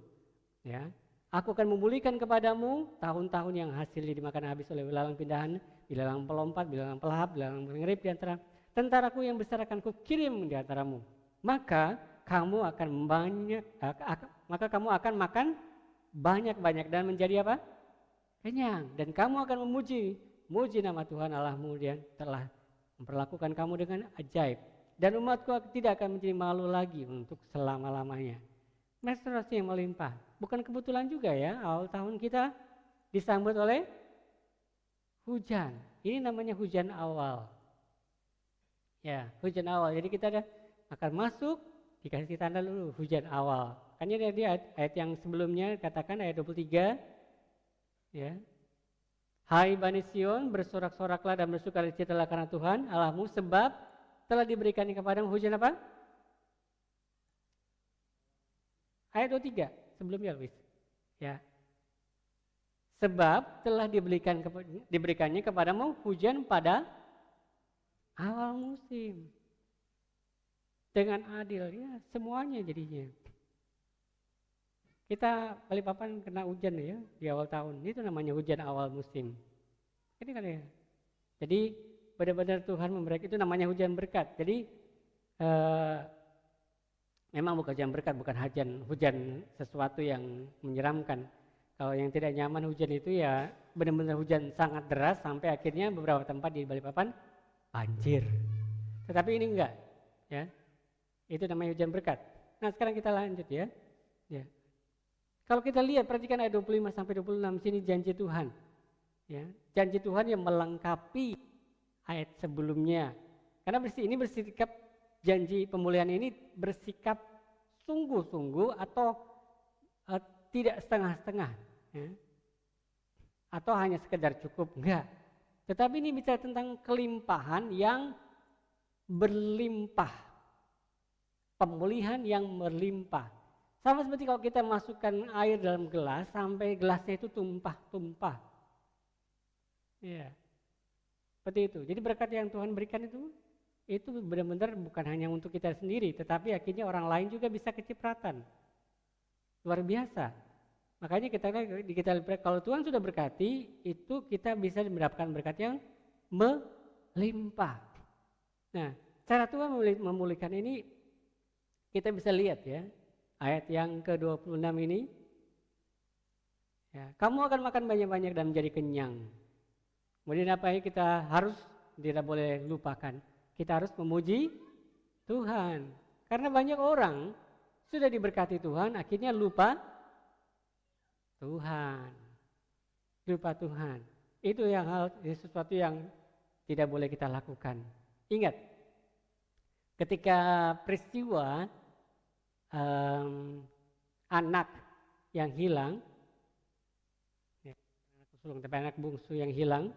Ya, aku akan memulihkan kepadamu tahun-tahun yang hasilnya dimakan habis oleh belalang pindahan, belalang pelompat, belalang pelahap, belalang pengerip di antara tentaraku yang besar akan kukirim di antaramu. Maka kamu akan makan banyak-banyak dan menjadi apa? Kenyang. Dan kamu akan memuji nama Tuhan Allahmu, yang telah memperlakukan kamu dengan ajaib. Dan umatku tidak akan menjadi malu lagi untuk selama-lamanya. Restorasi yang melimpah. Bukan kebetulan juga ya, awal tahun kita disambut oleh hujan. Ini namanya hujan awal. Ya, hujan awal. Jadi kita akan masuk, dikasih tanda dulu hujan awal. Kan ini ayat yang sebelumnya katakan ayat 23. Ya. Hai Bani Sion, bersorak-soraklah dan bersukacitalah karena Tuhan Allahmu, sebab telah diberikan kepadamu hujan apa? Ayat 23 sebelumnya, Luis. Ya. Sebab telah diberikannya kepadamu hujan pada awal musim. Dengan adil, ya semuanya jadinya. Kita Balikpapan kena hujan ya di awal tahun, itu namanya hujan awal musim. Ini kan ya. Jadi benar-benar Tuhan memberikan, itu namanya hujan berkat. Jadi memang bukan hujan berkat, bukan hujan sesuatu yang menyeramkan. Kalau yang tidak nyaman hujan itu ya benar-benar hujan sangat deras sampai akhirnya beberapa tempat di Balikpapan banjir. Tetapi ini enggak, ya. Itu namanya hujan berkat. Nah, sekarang kita lanjut ya. Ya. Kalau kita lihat, perhatikan ayat 25 sampai 26 sini janji Tuhan. Ya, janji Tuhan yang melengkapi ayat sebelumnya. Karena ini bersikap, janji pemulihan ini bersikap sungguh-sungguh atau tidak setengah-setengah. Ya. Atau hanya sekedar cukup, enggak. Tetapi ini bicara tentang kelimpahan yang berlimpah. Pemulihan yang berlimpah. Sama seperti kalau kita masukkan air dalam gelas sampai gelasnya itu tumpah-tumpah. Ya. Seperti itu. Jadi berkat yang Tuhan berikan itu benar-benar bukan hanya untuk kita sendiri, tetapi akhirnya orang lain juga bisa kecipratan. Luar biasa. Makanya kita kalau Tuhan sudah berkati, itu kita bisa mendapatkan berkat yang melimpah. Nah, cara Tuhan memulihkan ini kita bisa lihat ya. Ayat yang ke-26 ini, ya, kamu akan makan banyak-banyak dan menjadi kenyang. Kemudian apa yang kita tidak boleh lupakan, kita harus memuji Tuhan. Karena banyak orang sudah diberkati Tuhan, akhirnya lupa Tuhan. Lupa Tuhan. Itu sesuatu yang tidak boleh kita lakukan. Ingat, ketika peristiwa anak yang hilang, anak bungsu yang hilang,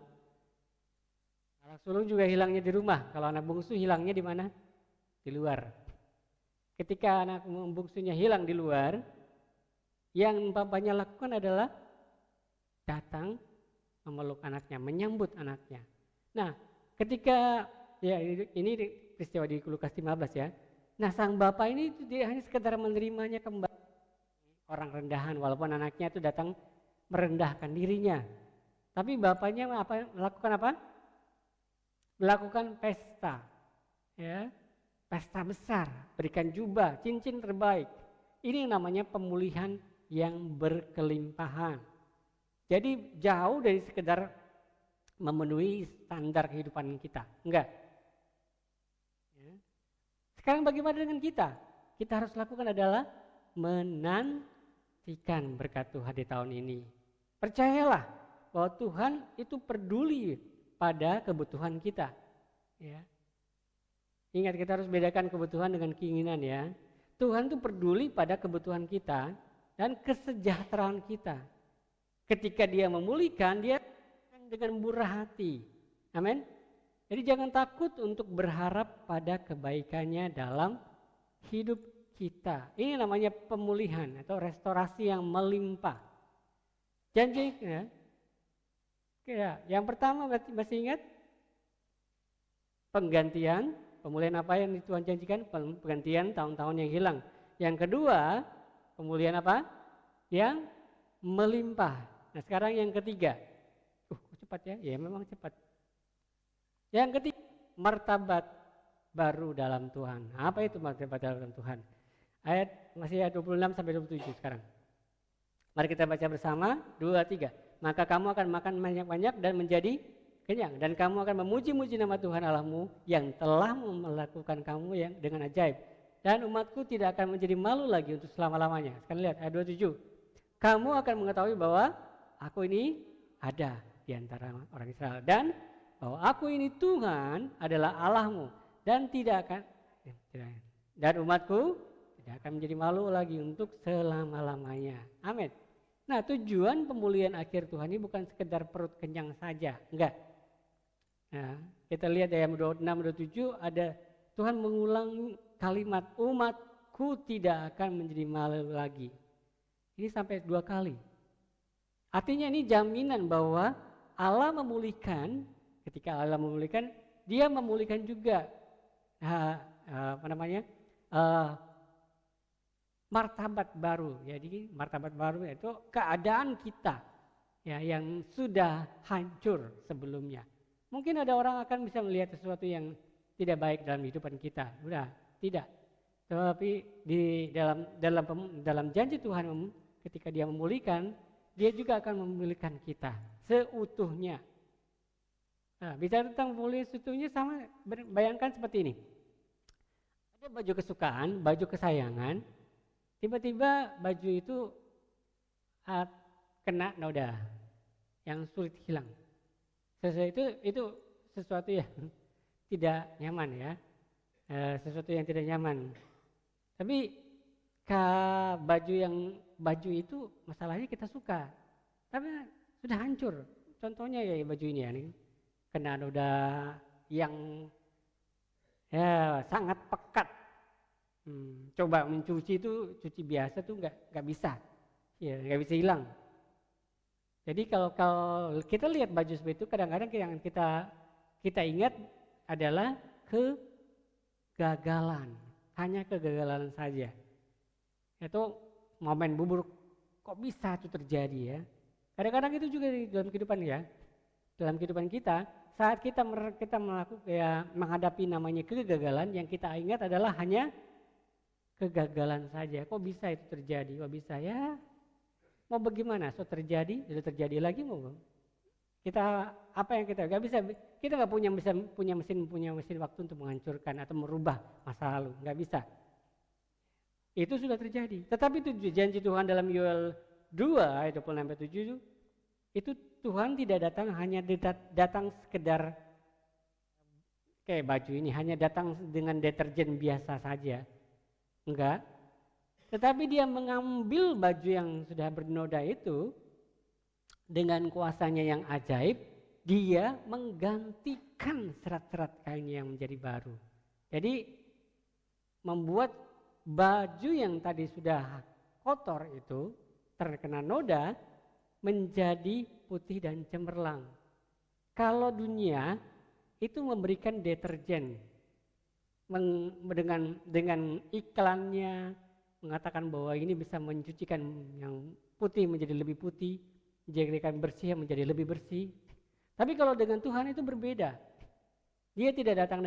anak sulung juga hilangnya di rumah. Kalau anak bungsu hilangnya di mana? Di luar. Ketika anak bungsunya hilang di luar, yang bapaknya lakukan adalah datang memeluk anaknya, menyambut anaknya. Nah, ketika ini peristiwa di Lukas 15 ya. Nah, sang bapak ini tidak hanya sekedar menerimanya kembali orang rendahan, walaupun anaknya itu datang merendahkan dirinya. Tapi bapaknya melakukan apa? Melakukan pesta. Ya. Pesta besar, berikan jubah, cincin terbaik. Ini namanya pemulihan yang berkelimpahan. Jadi jauh dari sekedar memenuhi standar kehidupan kita. Enggak. Sekarang bagaimana dengan kita? Kita harus lakukan adalah menantikan berkat Tuhan di tahun ini. Percayalah bahwa Tuhan itu peduli pada kebutuhan kita. Ya. Ingat, kita harus bedakan kebutuhan dengan keinginan ya. Tuhan itu peduli pada kebutuhan kita dan kesejahteraan kita. Ketika Dia memulihkan, Dia dengan murah hati. Amin. Jadi jangan takut untuk berharap pada kebaikannya dalam hidup kita. Ini namanya pemulihan atau restorasi yang melimpah. Janji ya, Ya, yang pertama masih ingat penggantian, pemulihan apa yang Tuhan janjikan? Penggantian tahun-tahun yang hilang. Yang kedua, pemulihan apa? Yang melimpah. Nah, sekarang yang ketiga. Cepat ya? Ya, memang cepat. Yang ketiga, martabat baru dalam Tuhan. Apa itu martabat dalam Tuhan? Masih ayat 26 sampai 27 sekarang. Mari kita baca bersama, 2, 3. Maka kamu akan makan banyak-banyak dan menjadi kenyang, dan kamu akan memuji-muji nama Tuhan Allahmu yang telah melakukan kamu yang dengan ajaib. Dan umatku tidak akan menjadi malu lagi untuk selama-lamanya. Sekarang lihat ayat 27. Kamu akan mengetahui bahwa aku ini ada di antara orang Israel, dan bahwa aku ini Tuhan adalah Allahmu, dan dan umatku tidak akan menjadi malu lagi untuk selama-lamanya. Amin. Nah, tujuan pemulihan akhir Tuhan ini bukan sekedar perut kenyang saja, enggak. Nah, kita lihat ayat 26 27 ada Tuhan mengulang kalimat umatku tidak akan menjadi malu lagi. Ini sampai 2 kali. Artinya ini jaminan bahwa Allah memulihkan, ketika Allah memulihkan, dia memulihkan juga martabat baru. Jadi martabat baru itu keadaan kita ya yang sudah hancur sebelumnya. Mungkin ada orang akan bisa melihat sesuatu yang tidak baik dalam kehidupan kita. Udah, tidak. Tapi di dalam janji Tuhan ketika dia memulihkan, dia juga akan memulihkan kita seutuhnya. Nah, bicara tentang pemulihan seutuhnya sama, bayangkan seperti ini. Ada baju kesukaan, baju kesayangan, tiba-tiba baju itu kena noda yang sulit hilang. Itu sesuatu yang tidak nyaman ya, sesuatu yang tidak nyaman. Tapi baju itu masalahnya kita suka, tapi sudah hancur. Contohnya ya baju ini ya, kena noda yang ya sangat pekat. Coba mencuci itu, cuci biasa tuh nggak bisa, ya nggak bisa hilang. Jadi kalau kita lihat baju seperti itu, kadang-kadang yang kita ingat adalah kegagalan, hanya kegagalan saja. Itu momen buruk, kok bisa itu terjadi ya? Kadang-kadang itu juga dalam kehidupan ya, dalam kehidupan kita, saat kita melakukan menghadapi namanya kegagalan, yang kita ingat adalah hanya kegagalan saja. Kok bisa itu terjadi? Kok bisa ya? Mau bagaimana? So terjadi, sudah terjadi lagi mau. Kita apa yang kita nggak bisa? Kita nggak punya mesin waktu untuk menghancurkan atau merubah masa lalu. Nggak bisa. Itu sudah terjadi. Tetapi itu janji Tuhan dalam Yoel 2 ayat 26-27 itu Tuhan tidak datang hanya datang sekedar kayak baju ini, hanya datang dengan deterjen biasa saja. Enggak. Tetapi dia mengambil baju yang sudah bernoda itu dengan kuasanya yang ajaib, dia menggantikan serat-serat kain yang menjadi baru. Jadi membuat baju yang tadi sudah kotor itu terkena noda menjadi putih dan cemerlang. Kalau dunia itu memberikan deterjen dengan iklannya mengatakan bahwa ini bisa mencucikan yang putih menjadi lebih putih, menjadikan bersih menjadi lebih bersih. Tapi kalau dengan Tuhan itu berbeda. Dia tidak datang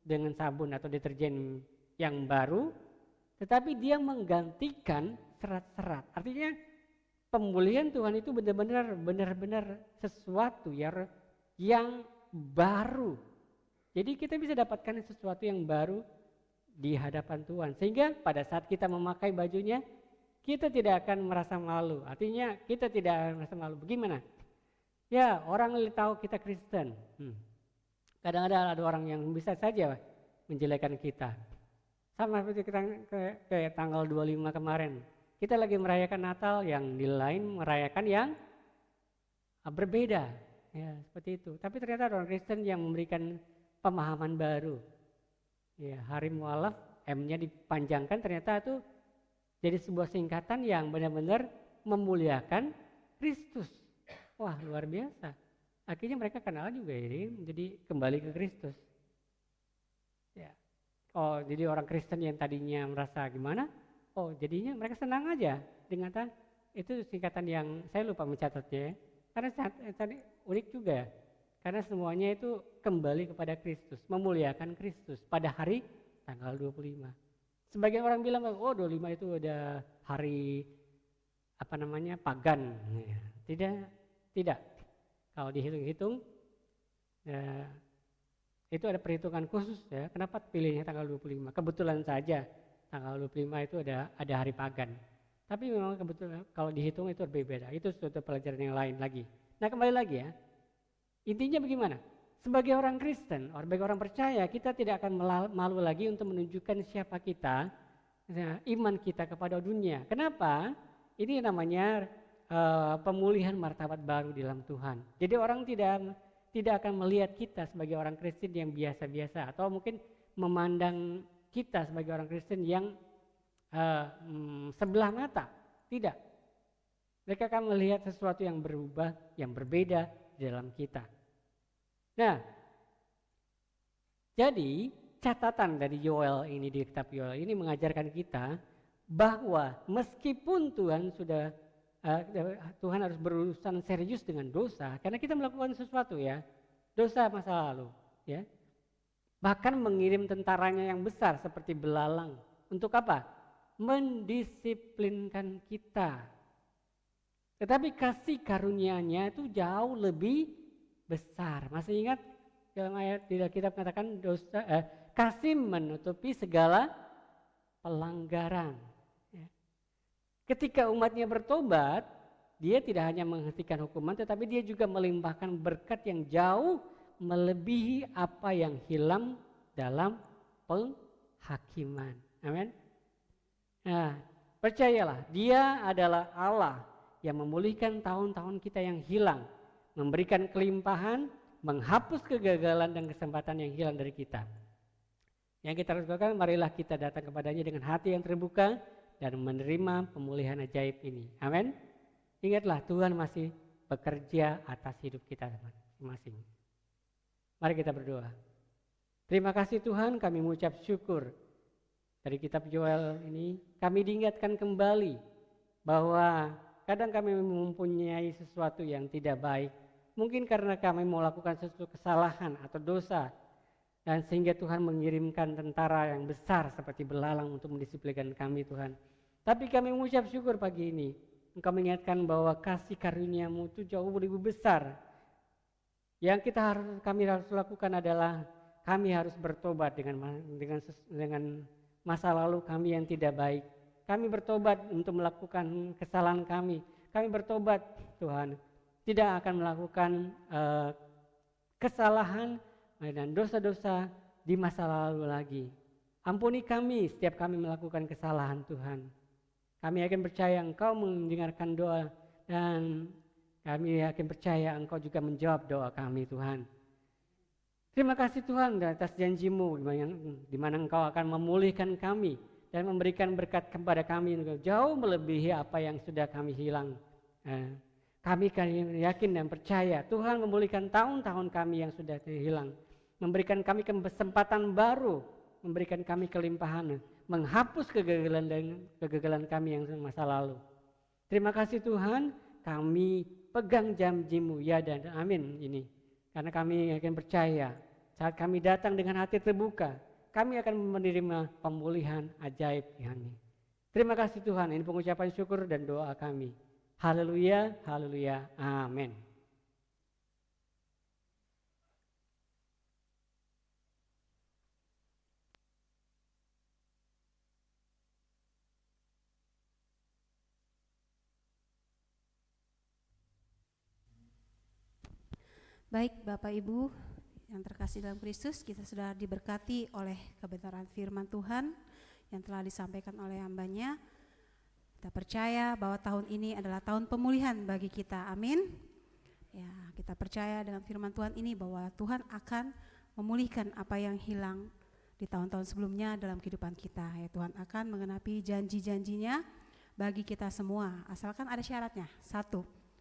dengan sabun atau deterjen yang baru, tetapi dia menggantikan serat-serat. Artinya pemulihan Tuhan itu benar-benar sesuatu yang baru. Jadi kita bisa dapatkan sesuatu yang baru di hadapan Tuhan. Sehingga pada saat kita memakai bajunya, kita tidak akan merasa malu. Artinya kita tidak akan merasa malu. Bagaimana? Ya, orang tahu kita Kristen. Kadang-kadang ada orang yang bisa saja menjelekkan kita. Sama seperti kita kayak tanggal 25 kemarin. Kita lagi merayakan Natal, yang di lain merayakan yang berbeda. Ya, seperti itu. Tapi ternyata orang Kristen yang memberikan pemahaman baru. Ya, hari mualaf, M-nya dipanjangkan, ternyata itu jadi sebuah singkatan yang benar-benar memuliakan Kristus. Wah, luar biasa. akhirnya mereka kenal juga ini, jadi kembali ke Kristus. Ya. Oh, jadi orang Kristen yang tadinya merasa gimana? Oh, jadinya mereka senang aja dengan itu singkatan yang saya lupa mencatatnya ya. Karena tadi unik juga. Karena semuanya itu kembali kepada Kristus, memuliakan Kristus pada hari tanggal 25. Sebagian orang bilang, oh 25 itu udah hari pagan. Ya, tidak. Kalau dihitung-hitung, ya, itu ada perhitungan khusus ya. Kenapa pilihnya tanggal 25? Kebetulan saja tanggal 25 itu ada hari pagan. Tapi memang kebetulan kalau dihitung itu berbeda. Itu suatu pelajaran yang lain lagi. Nah, kembali lagi ya. Intinya bagaimana? Sebagai orang Kristen, sebagai orang percaya, kita tidak akan malu lagi untuk menunjukkan siapa kita, iman kita kepada dunia. Kenapa? Ini namanya pemulihan martabat baru di dalam Tuhan. Jadi orang tidak akan melihat kita sebagai orang Kristen yang biasa-biasa, atau mungkin memandang kita sebagai orang Kristen yang sebelah mata. Tidak. Mereka akan melihat sesuatu yang berubah, yang berbeda di dalam kita. Nah, jadi catatan dari Yoel ini, di kitab Yoel ini mengajarkan kita bahwa meskipun Tuhan harus berurusan serius dengan dosa, karena kita melakukan sesuatu ya, dosa masa lalu ya. Bahkan mengirim tentaranya yang besar seperti belalang. Untuk apa? Mendisiplinkan kita. Tetapi kasih karunia-Nya itu jauh lebih besar. Masih ingat dalam ayat di Alkitab mengatakan kasih menutupi segala pelanggaran. Ya. Ketika umatnya bertobat, dia tidak hanya menghentikan hukuman, tetapi dia juga melimpahkan berkat yang jauh melebihi apa yang hilang dalam penghakiman. Amin. Nah, percayalah, Dia adalah Allah yang memulihkan tahun-tahun kita yang hilang, memberikan kelimpahan, menghapus kegagalan dan kesempatan yang hilang dari kita. Yang kita harus lakukan, marilah kita datang kepadanya dengan hati yang terbuka dan menerima pemulihan ajaib ini. Amin. Ingatlah, Tuhan masih bekerja atas hidup kita masing-masing. Mari kita berdoa. Terima kasih Tuhan, kami mengucap syukur dari kitab Yoel ini. Kami diingatkan kembali bahwa kadang kami mempunyai sesuatu yang tidak baik. Mungkin karena kami melakukan sesuatu kesalahan atau dosa. Dan sehingga Tuhan mengirimkan tentara yang besar seperti belalang untuk mendisiplinkan kami Tuhan. Tapi kami mengucap syukur pagi ini. Engkau mengingatkan bahwa kasih karunia-Mu itu jauh lebih besar. Yang kami harus lakukan adalah kami harus bertobat dengan masa lalu kami yang tidak baik. Kami bertobat untuk melakukan kesalahan kami. Kami bertobat Tuhan, tidak akan melakukan kesalahan dan dosa-dosa di masa lalu lagi. Ampuni kami setiap kami melakukan kesalahan Tuhan. Kami akan percaya Engkau mendengarkan doa dan kami yakin percaya Engkau juga menjawab doa kami Tuhan. Terima kasih Tuhan atas janji-Mu di mana Engkau akan memulihkan kami dan memberikan berkat kepada kami jauh melebihi apa yang sudah kami hilang. Kami yakin dan percaya Tuhan memulihkan tahun-tahun kami yang sudah hilang. Memberikan kami kesempatan baru, memberikan kami kelimpahan, menghapus kegagalan kami yang masa lalu. Terima kasih Tuhan, kami pegang janji-Mu ya dan amin ini. Karena kami akan percaya saat kami datang dengan hati terbuka, kami akan menerima pemulihan ajaib ini. Terima kasih Tuhan, ini pengucapan syukur dan doa kami. Haleluya, haleluya, amin. Baik Bapak Ibu yang terkasih dalam Kristus, kita sudah diberkati oleh kebenaran firman Tuhan yang telah disampaikan oleh hamba-Nya. Kita percaya bahwa tahun ini adalah tahun pemulihan bagi kita, amin. Ya, kita percaya dengan firman Tuhan ini bahwa Tuhan akan memulihkan apa yang hilang di tahun-tahun sebelumnya dalam kehidupan kita. Ya, Tuhan akan mengenapi janji-janjinya bagi kita semua, asalkan ada syaratnya. 1,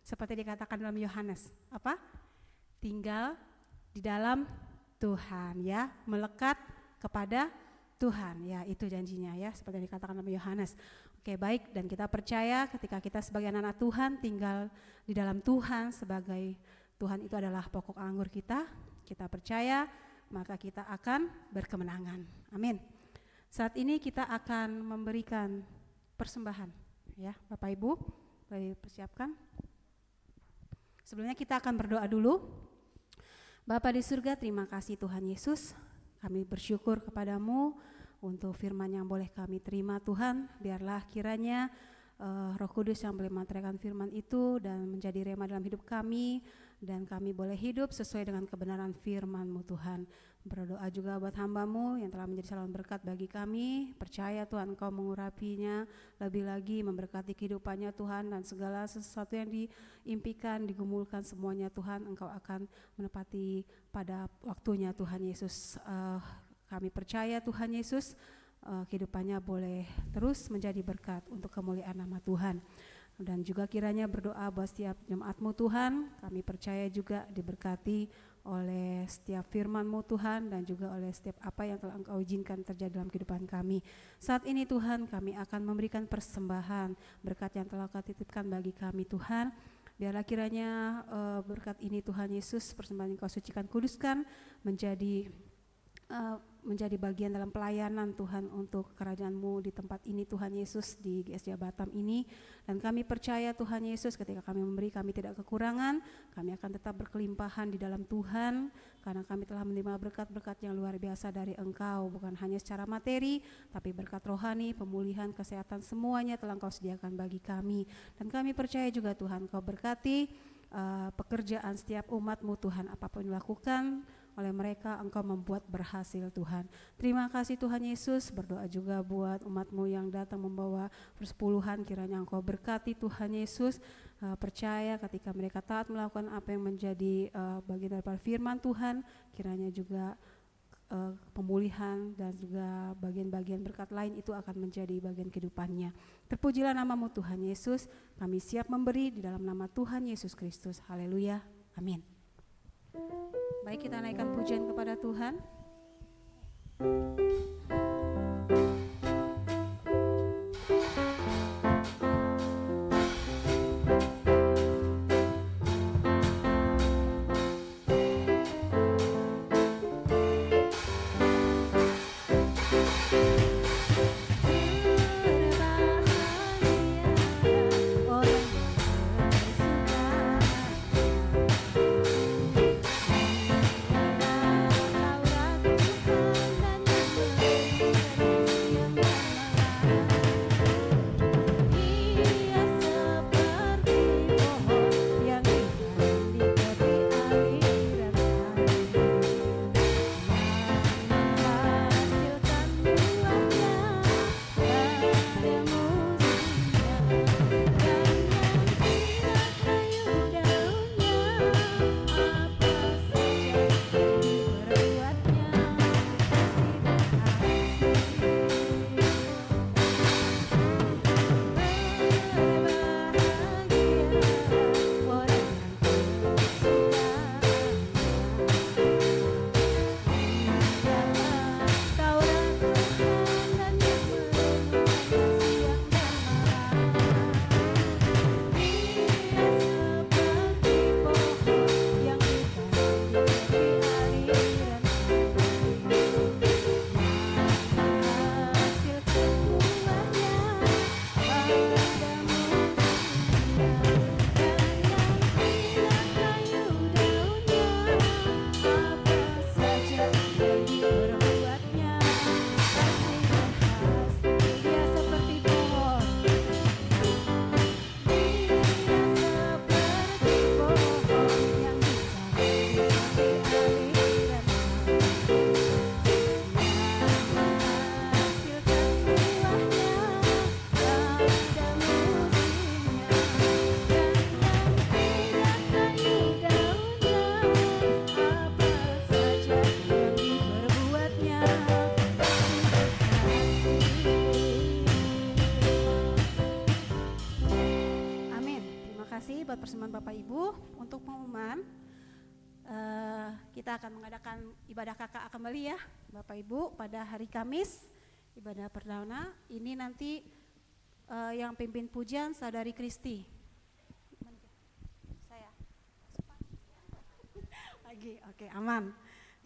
seperti dikatakan dalam Yohanes, apa? tinggal di dalam Tuhan ya, melekat kepada Tuhan ya, itu janjinya ya, seperti yang dikatakan oleh Yohanes. Oke, baik, dan kita percaya ketika kita sebagai anak Tuhan tinggal di dalam Tuhan, sebagai Tuhan itu adalah pokok anggur kita percaya, maka kita akan berkemenangan. Amin. Saat ini kita akan memberikan persembahan ya, Bapak Ibu, boleh persiapkan. Sebelumnya kita akan berdoa dulu. Bapa di surga, terima kasih Tuhan Yesus, kami bersyukur kepadamu untuk firman yang boleh kami terima Tuhan. Biarlah kiranya Roh Kudus yang boleh memantarkan firman itu dan menjadi rema dalam hidup kami, dan kami boleh hidup sesuai dengan kebenaran firman-Mu Tuhan. Berdoa juga buat hamba-Mu yang telah menjadi saluran berkat bagi kami. Percaya Tuhan Engkau mengurapinya lebih lagi, memberkati kehidupannya Tuhan, dan segala sesuatu yang diimpikan, digumulkan semuanya Tuhan Engkau akan menepati pada waktunya Tuhan Yesus. Kami percaya Tuhan Yesus kehidupannya boleh terus menjadi berkat untuk kemuliaan nama Tuhan. Dan juga kiranya berdoa buat setiap jemaat-Mu Tuhan, kami percaya juga diberkati oleh setiap firman-Mu Tuhan, dan juga oleh setiap apa yang telah Engkau izinkan terjadi dalam kehidupan kami. Saat ini Tuhan, kami akan memberikan persembahan berkat yang telah Kau titipkan bagi kami Tuhan. Biarlah kiranya berkat ini Tuhan Yesus, persembahan yang Kau sucikan kuduskan, menjadi bagian dalam pelayanan Tuhan untuk kerajaan-Mu di tempat ini Tuhan Yesus, di GSJ Batam ini. Dan kami percaya Tuhan Yesus, ketika kami memberi, kami tidak kekurangan, kami akan tetap berkelimpahan di dalam Tuhan, karena kami telah menerima berkat-berkat yang luar biasa dari Engkau, bukan hanya secara materi, tapi berkat rohani, pemulihan, kesehatan, semuanya telah Engkau sediakan bagi kami. Dan kami percaya juga Tuhan, Kau berkati pekerjaan setiap umat-Mu Tuhan, apapun yang dilakukan oleh mereka Engkau membuat berhasil Tuhan. Terima kasih Tuhan Yesus. Berdoa juga buat umat-Mu yang datang membawa persepuluhan, kiranya Engkau berkati Tuhan Yesus. Percaya ketika mereka taat melakukan apa yang menjadi bagian daripada firman Tuhan, kiranya juga pemulihan dan juga bagian-bagian berkat lain itu akan menjadi bagian kehidupannya. Terpujilah nama-Mu Tuhan Yesus. Kami siap memberi di dalam nama Tuhan Yesus Kristus. Haleluya. Amin. Baik, kita naikkan pujian kepada Tuhan. Persembahan Bapak Ibu. Untuk pengumuman, Kita akan mengadakan ibadah KKA kembali ya Bapak Ibu pada hari Kamis, ibadah perdana. Ini nanti yang pimpin pujian Saudari Kristi. Saya lagi, oke, aman.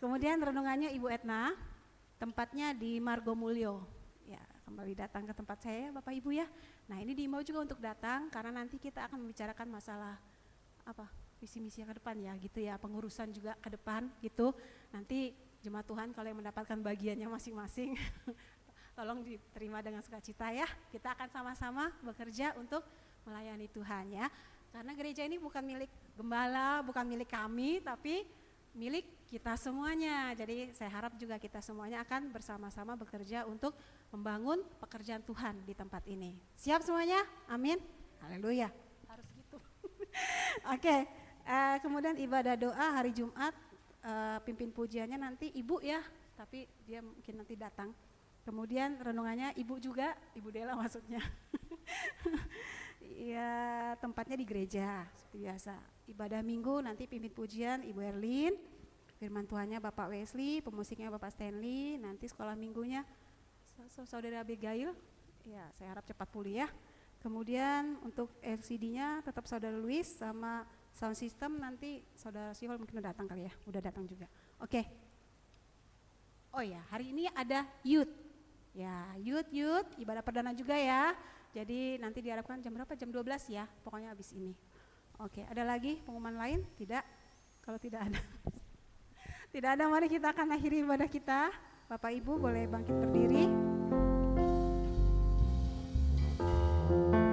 Kemudian renungannya Ibu Etna, tempatnya di Margomulyo. Ya, kembali datang ke tempat saya Bapak Ibu ya. Nah, ini diimbau juga untuk datang karena nanti kita akan membicarakan masalah apa? Visi misi ke depan ya gitu ya, pengurusan juga ke depan gitu. Nanti jemaat Tuhan kalau yang mendapatkan bagiannya masing-masing tolong diterima dengan sukacita ya. Kita akan sama-sama bekerja untuk melayani Tuhan ya. Karena gereja ini bukan milik gembala, bukan milik kami, tapi milik kita semuanya. Jadi saya harap juga kita semuanya akan bersama-sama bekerja untuk membangun pekerjaan Tuhan di tempat ini. Siap semuanya? Amin. Haleluya. Harus gitu. Oke. Kemudian ibadah doa hari Jumat, pimpin pujiannya nanti Ibu ya, tapi dia mungkin nanti datang. Kemudian renungannya Ibu juga, Ibu Dela maksudnya. Ya, tempatnya di gereja seperti biasa. Ibadah Minggu nanti pimpin pujian Ibu Erlin, firman Tuhannya Bapak Wesley, pemusiknya Bapak Stanley, nanti sekolah minggunya Saudara Abigail. Ya, saya harap cepat pulih ya. Kemudian untuk LCD-nya tetap Saudara Luis, sama sound system nanti Saudara Sihol mungkin udah datang kali ya, udah datang juga. Oke. Oh ya, hari ini ada youth. Ya, youth ibadah perdana juga ya. Jadi nanti diharapkan jam berapa? Jam 12 ya, pokoknya habis ini. Oke, ada lagi pengumuman lain? Tidak? Kalau tidak ada. Tidak ada, mari kita akan akhiri ibadah kita. Bapak Ibu boleh bangkit berdiri. Menghitung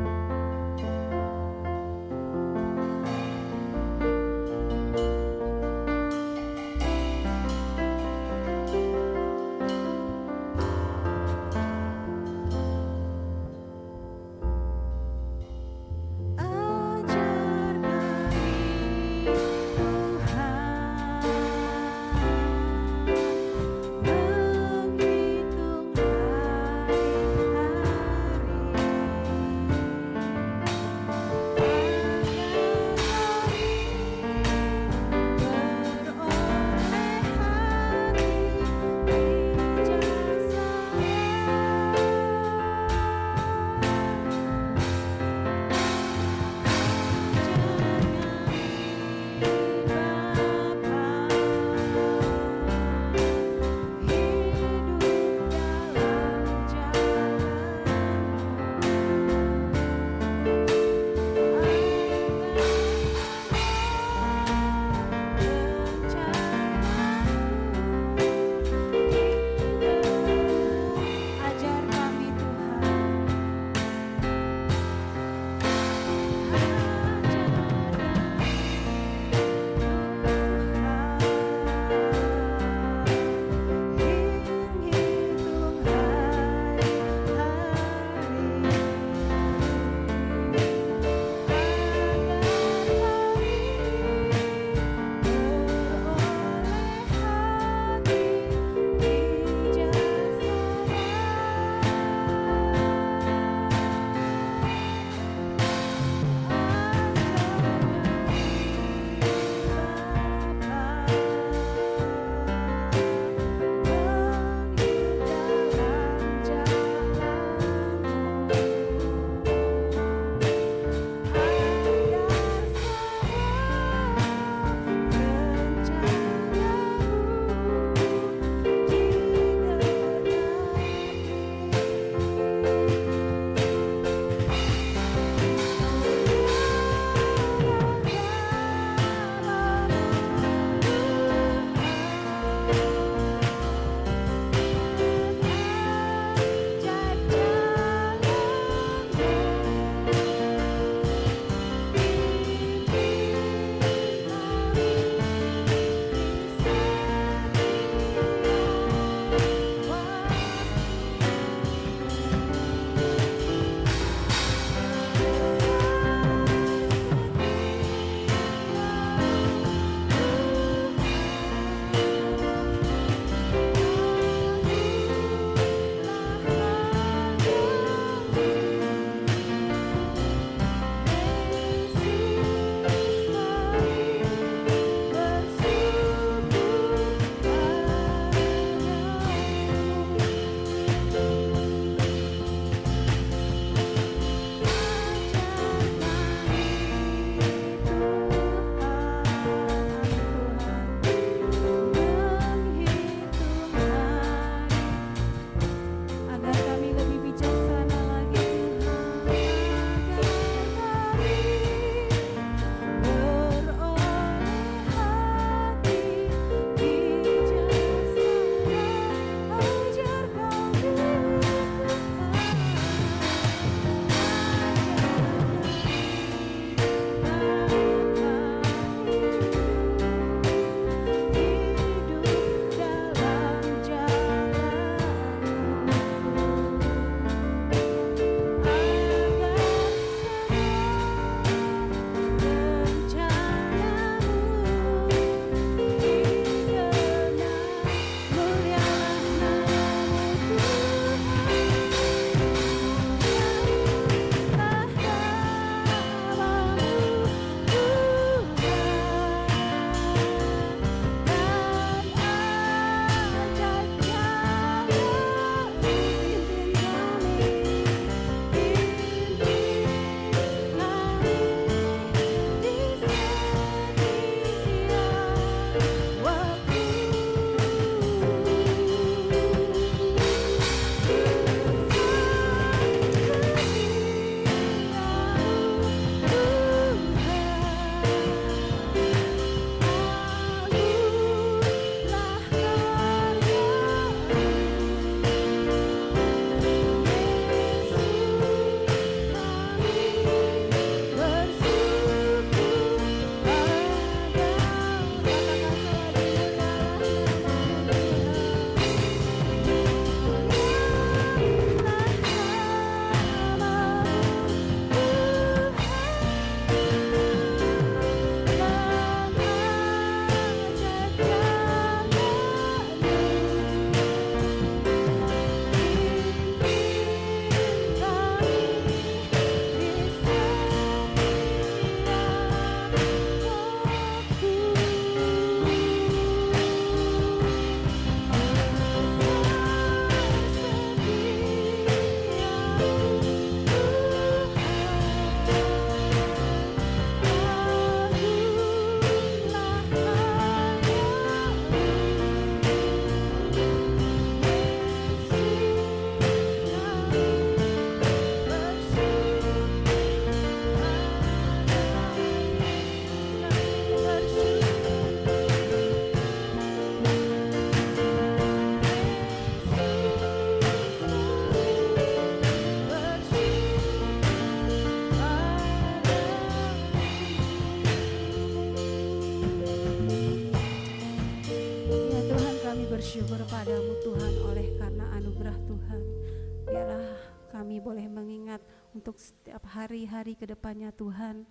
untuk setiap hari-hari ke depannya Tuhan.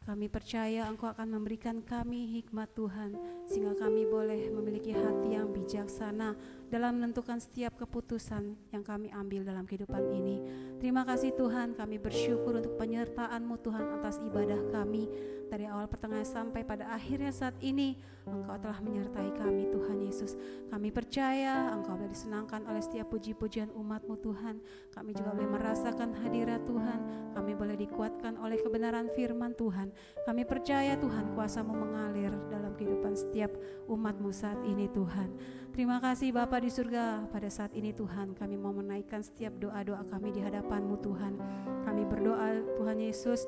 Kami percaya Engkau akan memberikan kami hikmat Tuhan, sehingga kami boleh memiliki hati yang bijaksana dalam menentukan setiap keputusan yang kami ambil dalam kehidupan ini. Terima kasih Tuhan, kami bersyukur untuk penyertaan-Mu Tuhan atas ibadah kami. Dari awal pertengahan sampai pada akhirnya saat ini, Engkau telah menyertai kami Tuhan Yesus. Kami percaya Engkau boleh disenangkan oleh setiap puji-pujian umat-Mu Tuhan. Kami juga boleh merasakan hadirat Tuhan. Kami boleh dikuatkan oleh kebenaran firman Tuhan. Kami percaya Tuhan, kuasa-Mu mengalir dalam kehidupan setiap umat-Mu saat ini Tuhan. Terima kasih Bapa di surga, pada saat ini Tuhan kami mau menaikkan setiap doa-doa kami di hadapan-Mu Tuhan. Kami berdoa Tuhan Yesus,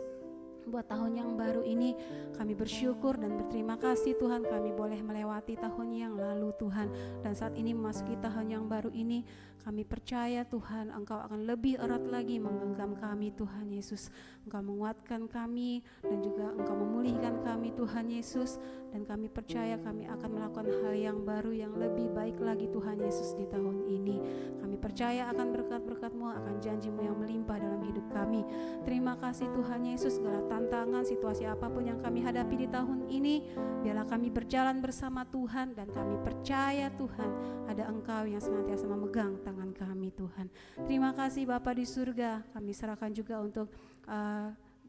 buat tahun yang baru ini kami bersyukur dan berterima kasih Tuhan, kami boleh melewati tahun yang lalu Tuhan, dan saat ini memasuki tahun yang baru ini kami percaya Tuhan Engkau akan lebih erat lagi menggenggam kami Tuhan Yesus. Engkau menguatkan kami dan juga Engkau memulihkan kami Tuhan Yesus, dan kami percaya kami akan melakukan hal yang baru yang lebih baik lagi Tuhan Yesus di tahun ini. Kami percaya akan berkat-berkat-Mu, akan janji-Mu yang melimpah dalam hidup kami. Terima kasih Tuhan Yesus, segala tantangan, situasi apapun yang kami hadapi di tahun ini, biarlah kami berjalan bersama Tuhan, dan kami percaya Tuhan ada Engkau yang senantiasa memegang tangan kami Tuhan. Terima kasih Bapa di surga, kami serahkan juga untuk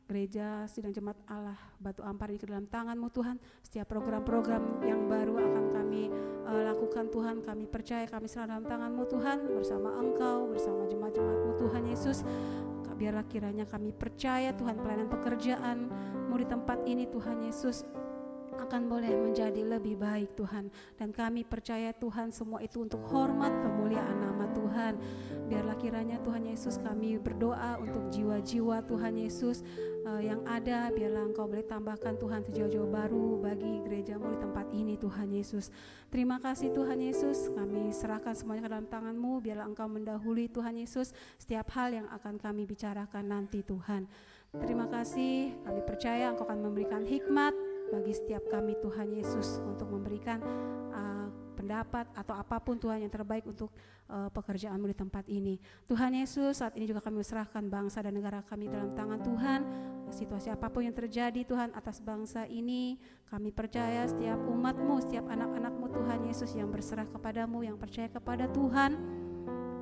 Gereja Sidang Jemaat Allah Batu Ampar ini ke dalam tangan-Mu Tuhan. Setiap program-program yang baru akan kami lakukan Tuhan, kami percaya kami serah dalam tangan-Mu Tuhan, bersama Engkau, bersama jemaat-jemaat-Mu Tuhan Yesus. Biarlah kiranya kami percaya Tuhan, pelayanan pekerjaan-Mu di tempat ini Tuhan Yesus akan boleh menjadi lebih baik Tuhan, dan kami percaya Tuhan semua itu untuk hormat kemuliaan nama Tuhan. Biarlah kiranya Tuhan Yesus kami berdoa untuk jiwa-jiwa Tuhan Yesus yang ada, biarlah Engkau boleh tambahkan Tuhan jiwa-jiwa baru bagi gereja-Mu di tempat ini Tuhan Yesus. Terima kasih Tuhan Yesus, kami serahkan semuanya ke dalam tangan-Mu, biarlah Engkau mendahului Tuhan Yesus setiap hal yang akan kami bicarakan nanti Tuhan. Terima kasih, kami percaya Engkau akan memberikan hikmat bagi setiap kami Tuhan Yesus untuk memberikan pendapat atau apapun Tuhan yang terbaik untuk pekerjaan-Mu di tempat ini. Tuhan Yesus, saat ini juga kami serahkan bangsa dan negara kami dalam tangan Tuhan. Situasi apapun yang terjadi Tuhan atas bangsa ini, kami percaya setiap umat-Mu, setiap anak-anak-Mu Tuhan Yesus yang berserah kepada-Mu, yang percaya kepada Tuhan,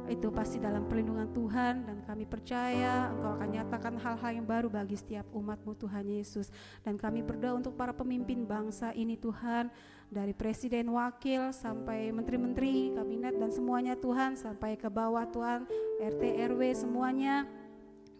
itu pasti dalam perlindungan Tuhan, dan kami percaya Engkau akan nyatakan hal-hal yang baru bagi setiap umat-Mu Tuhan Yesus. Dan kami berdoa untuk para pemimpin bangsa ini Tuhan, dari presiden, wakil, sampai menteri-menteri, kabinet dan semuanya Tuhan, sampai ke bawah Tuhan, RT, RW semuanya.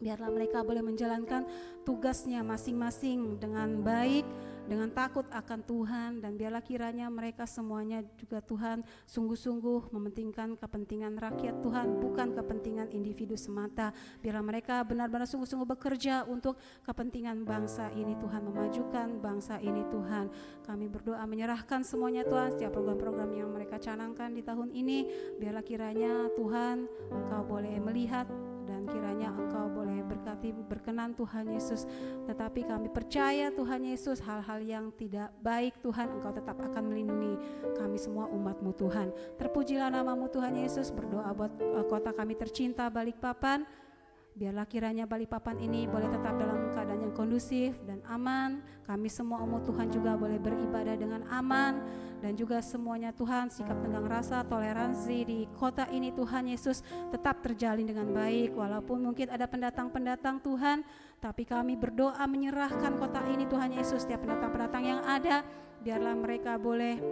Biarlah mereka boleh menjalankan tugasnya masing-masing dengan baik, dengan takut akan Tuhan, dan biarlah kiranya mereka semuanya juga Tuhan sungguh-sungguh mementingkan kepentingan rakyat Tuhan, bukan kepentingan individu semata. Biarlah mereka benar-benar sungguh-sungguh bekerja untuk kepentingan bangsa ini Tuhan, memajukan bangsa ini Tuhan. Kami berdoa menyerahkan semuanya Tuhan, setiap program-program yang mereka canangkan di tahun ini, biarlah kiranya Tuhan Engkau boleh melihat, dan kiranya Engkau boleh berkati, berkenan Tuhan Yesus. Tetapi kami percaya Tuhan Yesus, hal-hal yang tidak baik Tuhan Engkau tetap akan melindungi kami semua umat-Mu Tuhan. Terpujilah nama-Mu Tuhan Yesus. Berdoa buat kota kami tercinta Balikpapan. Biarlah kiranya Balikpapan ini boleh tetap dalam keadaan yang kondusif dan aman. Kami semua umat Tuhan juga boleh beribadah dengan aman. Dan juga semuanya Tuhan, sikap tenggang rasa, toleransi di kota ini Tuhan Yesus tetap terjalin dengan baik. Walaupun mungkin ada pendatang-pendatang Tuhan, tapi kami berdoa menyerahkan kota ini Tuhan Yesus. Setiap pendatang-pendatang yang ada, biarlah mereka boleh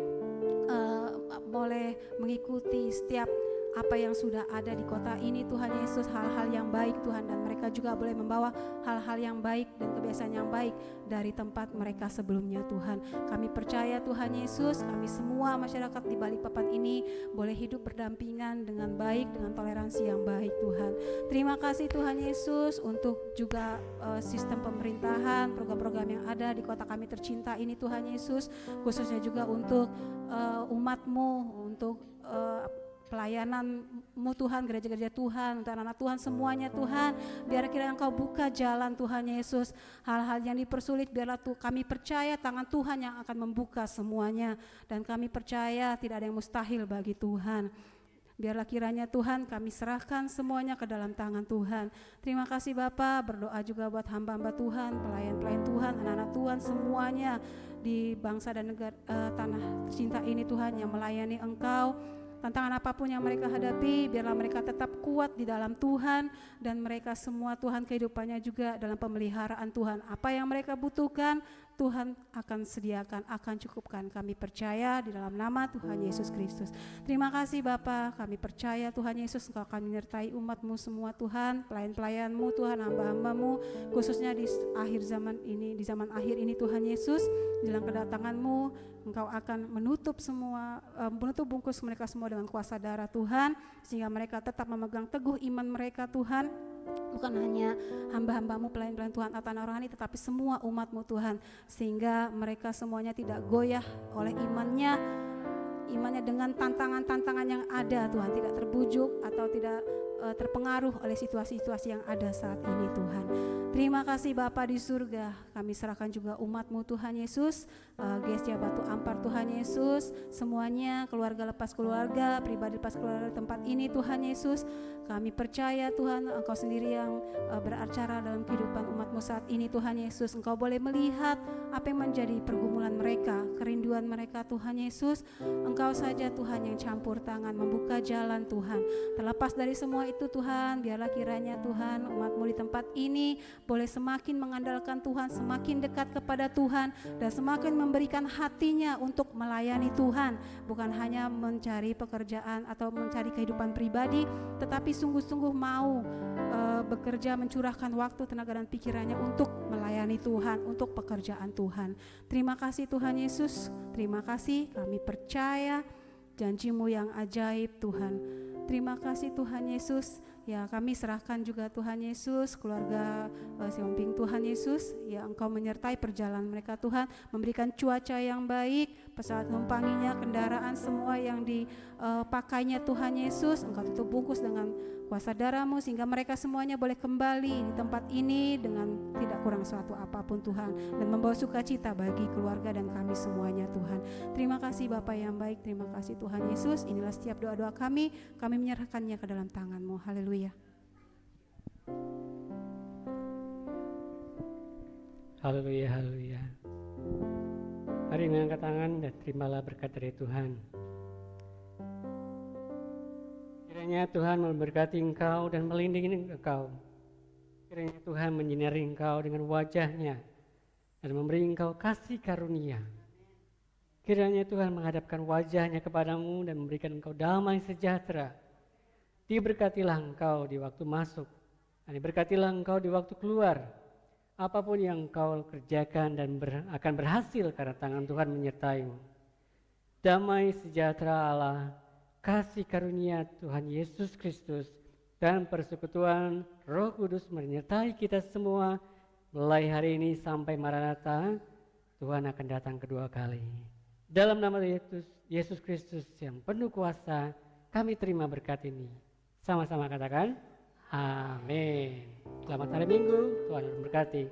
mengikuti setiap apa yang sudah ada di kota ini Tuhan Yesus, hal-hal yang baik Tuhan, dan mereka juga boleh membawa hal-hal yang baik dan kebiasaan yang baik dari tempat mereka sebelumnya Tuhan. Kami percaya Tuhan Yesus, kami semua masyarakat di Balikpapan ini boleh hidup berdampingan dengan baik, dengan toleransi yang baik Tuhan. Terima kasih Tuhan Yesus untuk juga sistem pemerintahan, program-program yang ada di kota kami tercinta ini Tuhan Yesus, khususnya juga untuk umat-Mu, untuk pelayanan-Mu Tuhan, gereja-gereja Tuhan, untuk anak-anak Tuhan semuanya Tuhan. Biar kiranya Engkau buka jalan Tuhan Yesus, hal-hal yang dipersulit biarlah kami percaya tangan Tuhan yang akan membuka semuanya, dan kami percaya tidak ada yang mustahil bagi Tuhan. Biarlah kiranya Tuhan kami serahkan semuanya ke dalam tangan Tuhan. Terima kasih Bapa, berdoa juga buat hamba-hamba Tuhan, pelayan-pelayan Tuhan, anak-anak Tuhan semuanya di bangsa dan negara tanah tercinta ini Tuhan, yang melayani Engkau. Tantangan apapun yang mereka hadapi, biarlah mereka tetap kuat di dalam Tuhan, dan mereka semua Tuhan kehidupannya juga dalam pemeliharaan Tuhan. Apa yang mereka butuhkan, Tuhan akan sediakan, akan cukupkan. Kami percaya di dalam nama Tuhan Yesus Kristus. Terima kasih Bapa, kami percaya Tuhan Yesus Engkau akan menyertai umat-Mu semua Tuhan, pelayan-pelayan-Mu Tuhan, hamba-hamba-Mu, khususnya di akhir zaman ini, di zaman akhir ini Tuhan Yesus, jelang kedatangan-Mu, Engkau akan menutup bungkus mereka semua dengan kuasa darah Tuhan, sehingga mereka tetap memegang teguh iman mereka Tuhan. Bukan hanya hamba-hamba-Mu, pelayan-pelayan Tuhan atau anak rohani, tetapi semua umat-Mu Tuhan, sehingga mereka semuanya tidak goyah oleh imannya dengan tantangan-tantangan yang ada Tuhan, tidak terbujuk atau tidak terpengaruh oleh situasi-situasi yang ada saat ini Tuhan. Terima kasih Bapa di surga, kami serahkan juga umat-Mu Tuhan Yesus, Gereja Batu Ampar Tuhan Yesus, semuanya, keluarga lepas keluarga, pribadi lepas keluarga tempat ini Tuhan Yesus. Kami percaya Tuhan Engkau sendiri yang beracara dalam kehidupan umat-Mu saat ini Tuhan Yesus. Engkau boleh melihat apa yang menjadi pergumulan mereka, kerinduan mereka Tuhan Yesus. Engkau saja Tuhan yang campur tangan, membuka jalan Tuhan. Terlepas dari semua itu Tuhan, biarlah kiranya Tuhan umat-Mu di tempat ini boleh semakin mengandalkan Tuhan, semakin dekat kepada Tuhan, dan semakin memberikan hatinya untuk melayani Tuhan. Bukan hanya mencari pekerjaan atau mencari kehidupan pribadi, tetapi sungguh-sungguh mau bekerja, mencurahkan waktu, tenaga dan pikirannya untuk melayani Tuhan, untuk pekerjaan Tuhan. Terima kasih Tuhan Yesus, terima kasih, kami percaya janji-Mu yang ajaib Tuhan. Terima kasih Tuhan Yesus. Ya, kami serahkan juga Tuhan Yesus, keluarga Siomping Tuhan Yesus, ya Engkau menyertai perjalanan mereka Tuhan, memberikan cuaca yang baik, pesawat numpanginya, kendaraan semua yang dipakainya Tuhan Yesus, Engkau tutup bungkus dengan kuasa darah-Mu, sehingga mereka semuanya boleh kembali di tempat ini dengan tidak kurang suatu apapun Tuhan, dan membawa sukacita bagi keluarga dan kami semuanya Tuhan. Terima kasih Bapa yang baik, terima kasih Tuhan Yesus. Inilah setiap doa-doa kami menyerahkannya ke dalam tangan-Mu. Haleluya. Haleluya, haleluya. Mari mengangkat tangan dan terimalah berkat dari Tuhan. Kiranya Tuhan memberkati engkau dan melindungi engkau. Kiranya Tuhan menyinari engkau dengan wajah-Nya dan memberi engkau kasih karunia. Kiranya Tuhan menghadapkan wajah-Nya kepadamu dan memberikan engkau damai sejahtera. Diberkatilah engkau di waktu masuk, dan diberkatilah engkau di waktu keluar. Apapun yang engkau kerjakan dan akan berhasil karena tangan Tuhan menyertai-Mu. Damai sejahtera Allah, kasih karunia Tuhan Yesus Kristus, dan persekutuan Roh Kudus menyertai kita semua mulai hari ini sampai Maranatha. Tuhan akan datang kedua kali. Dalam nama Yesus Kristus yang penuh kuasa, kami terima berkat ini. Sama-sama katakan, amin. Selamat hari Minggu, Tuhan memberkati.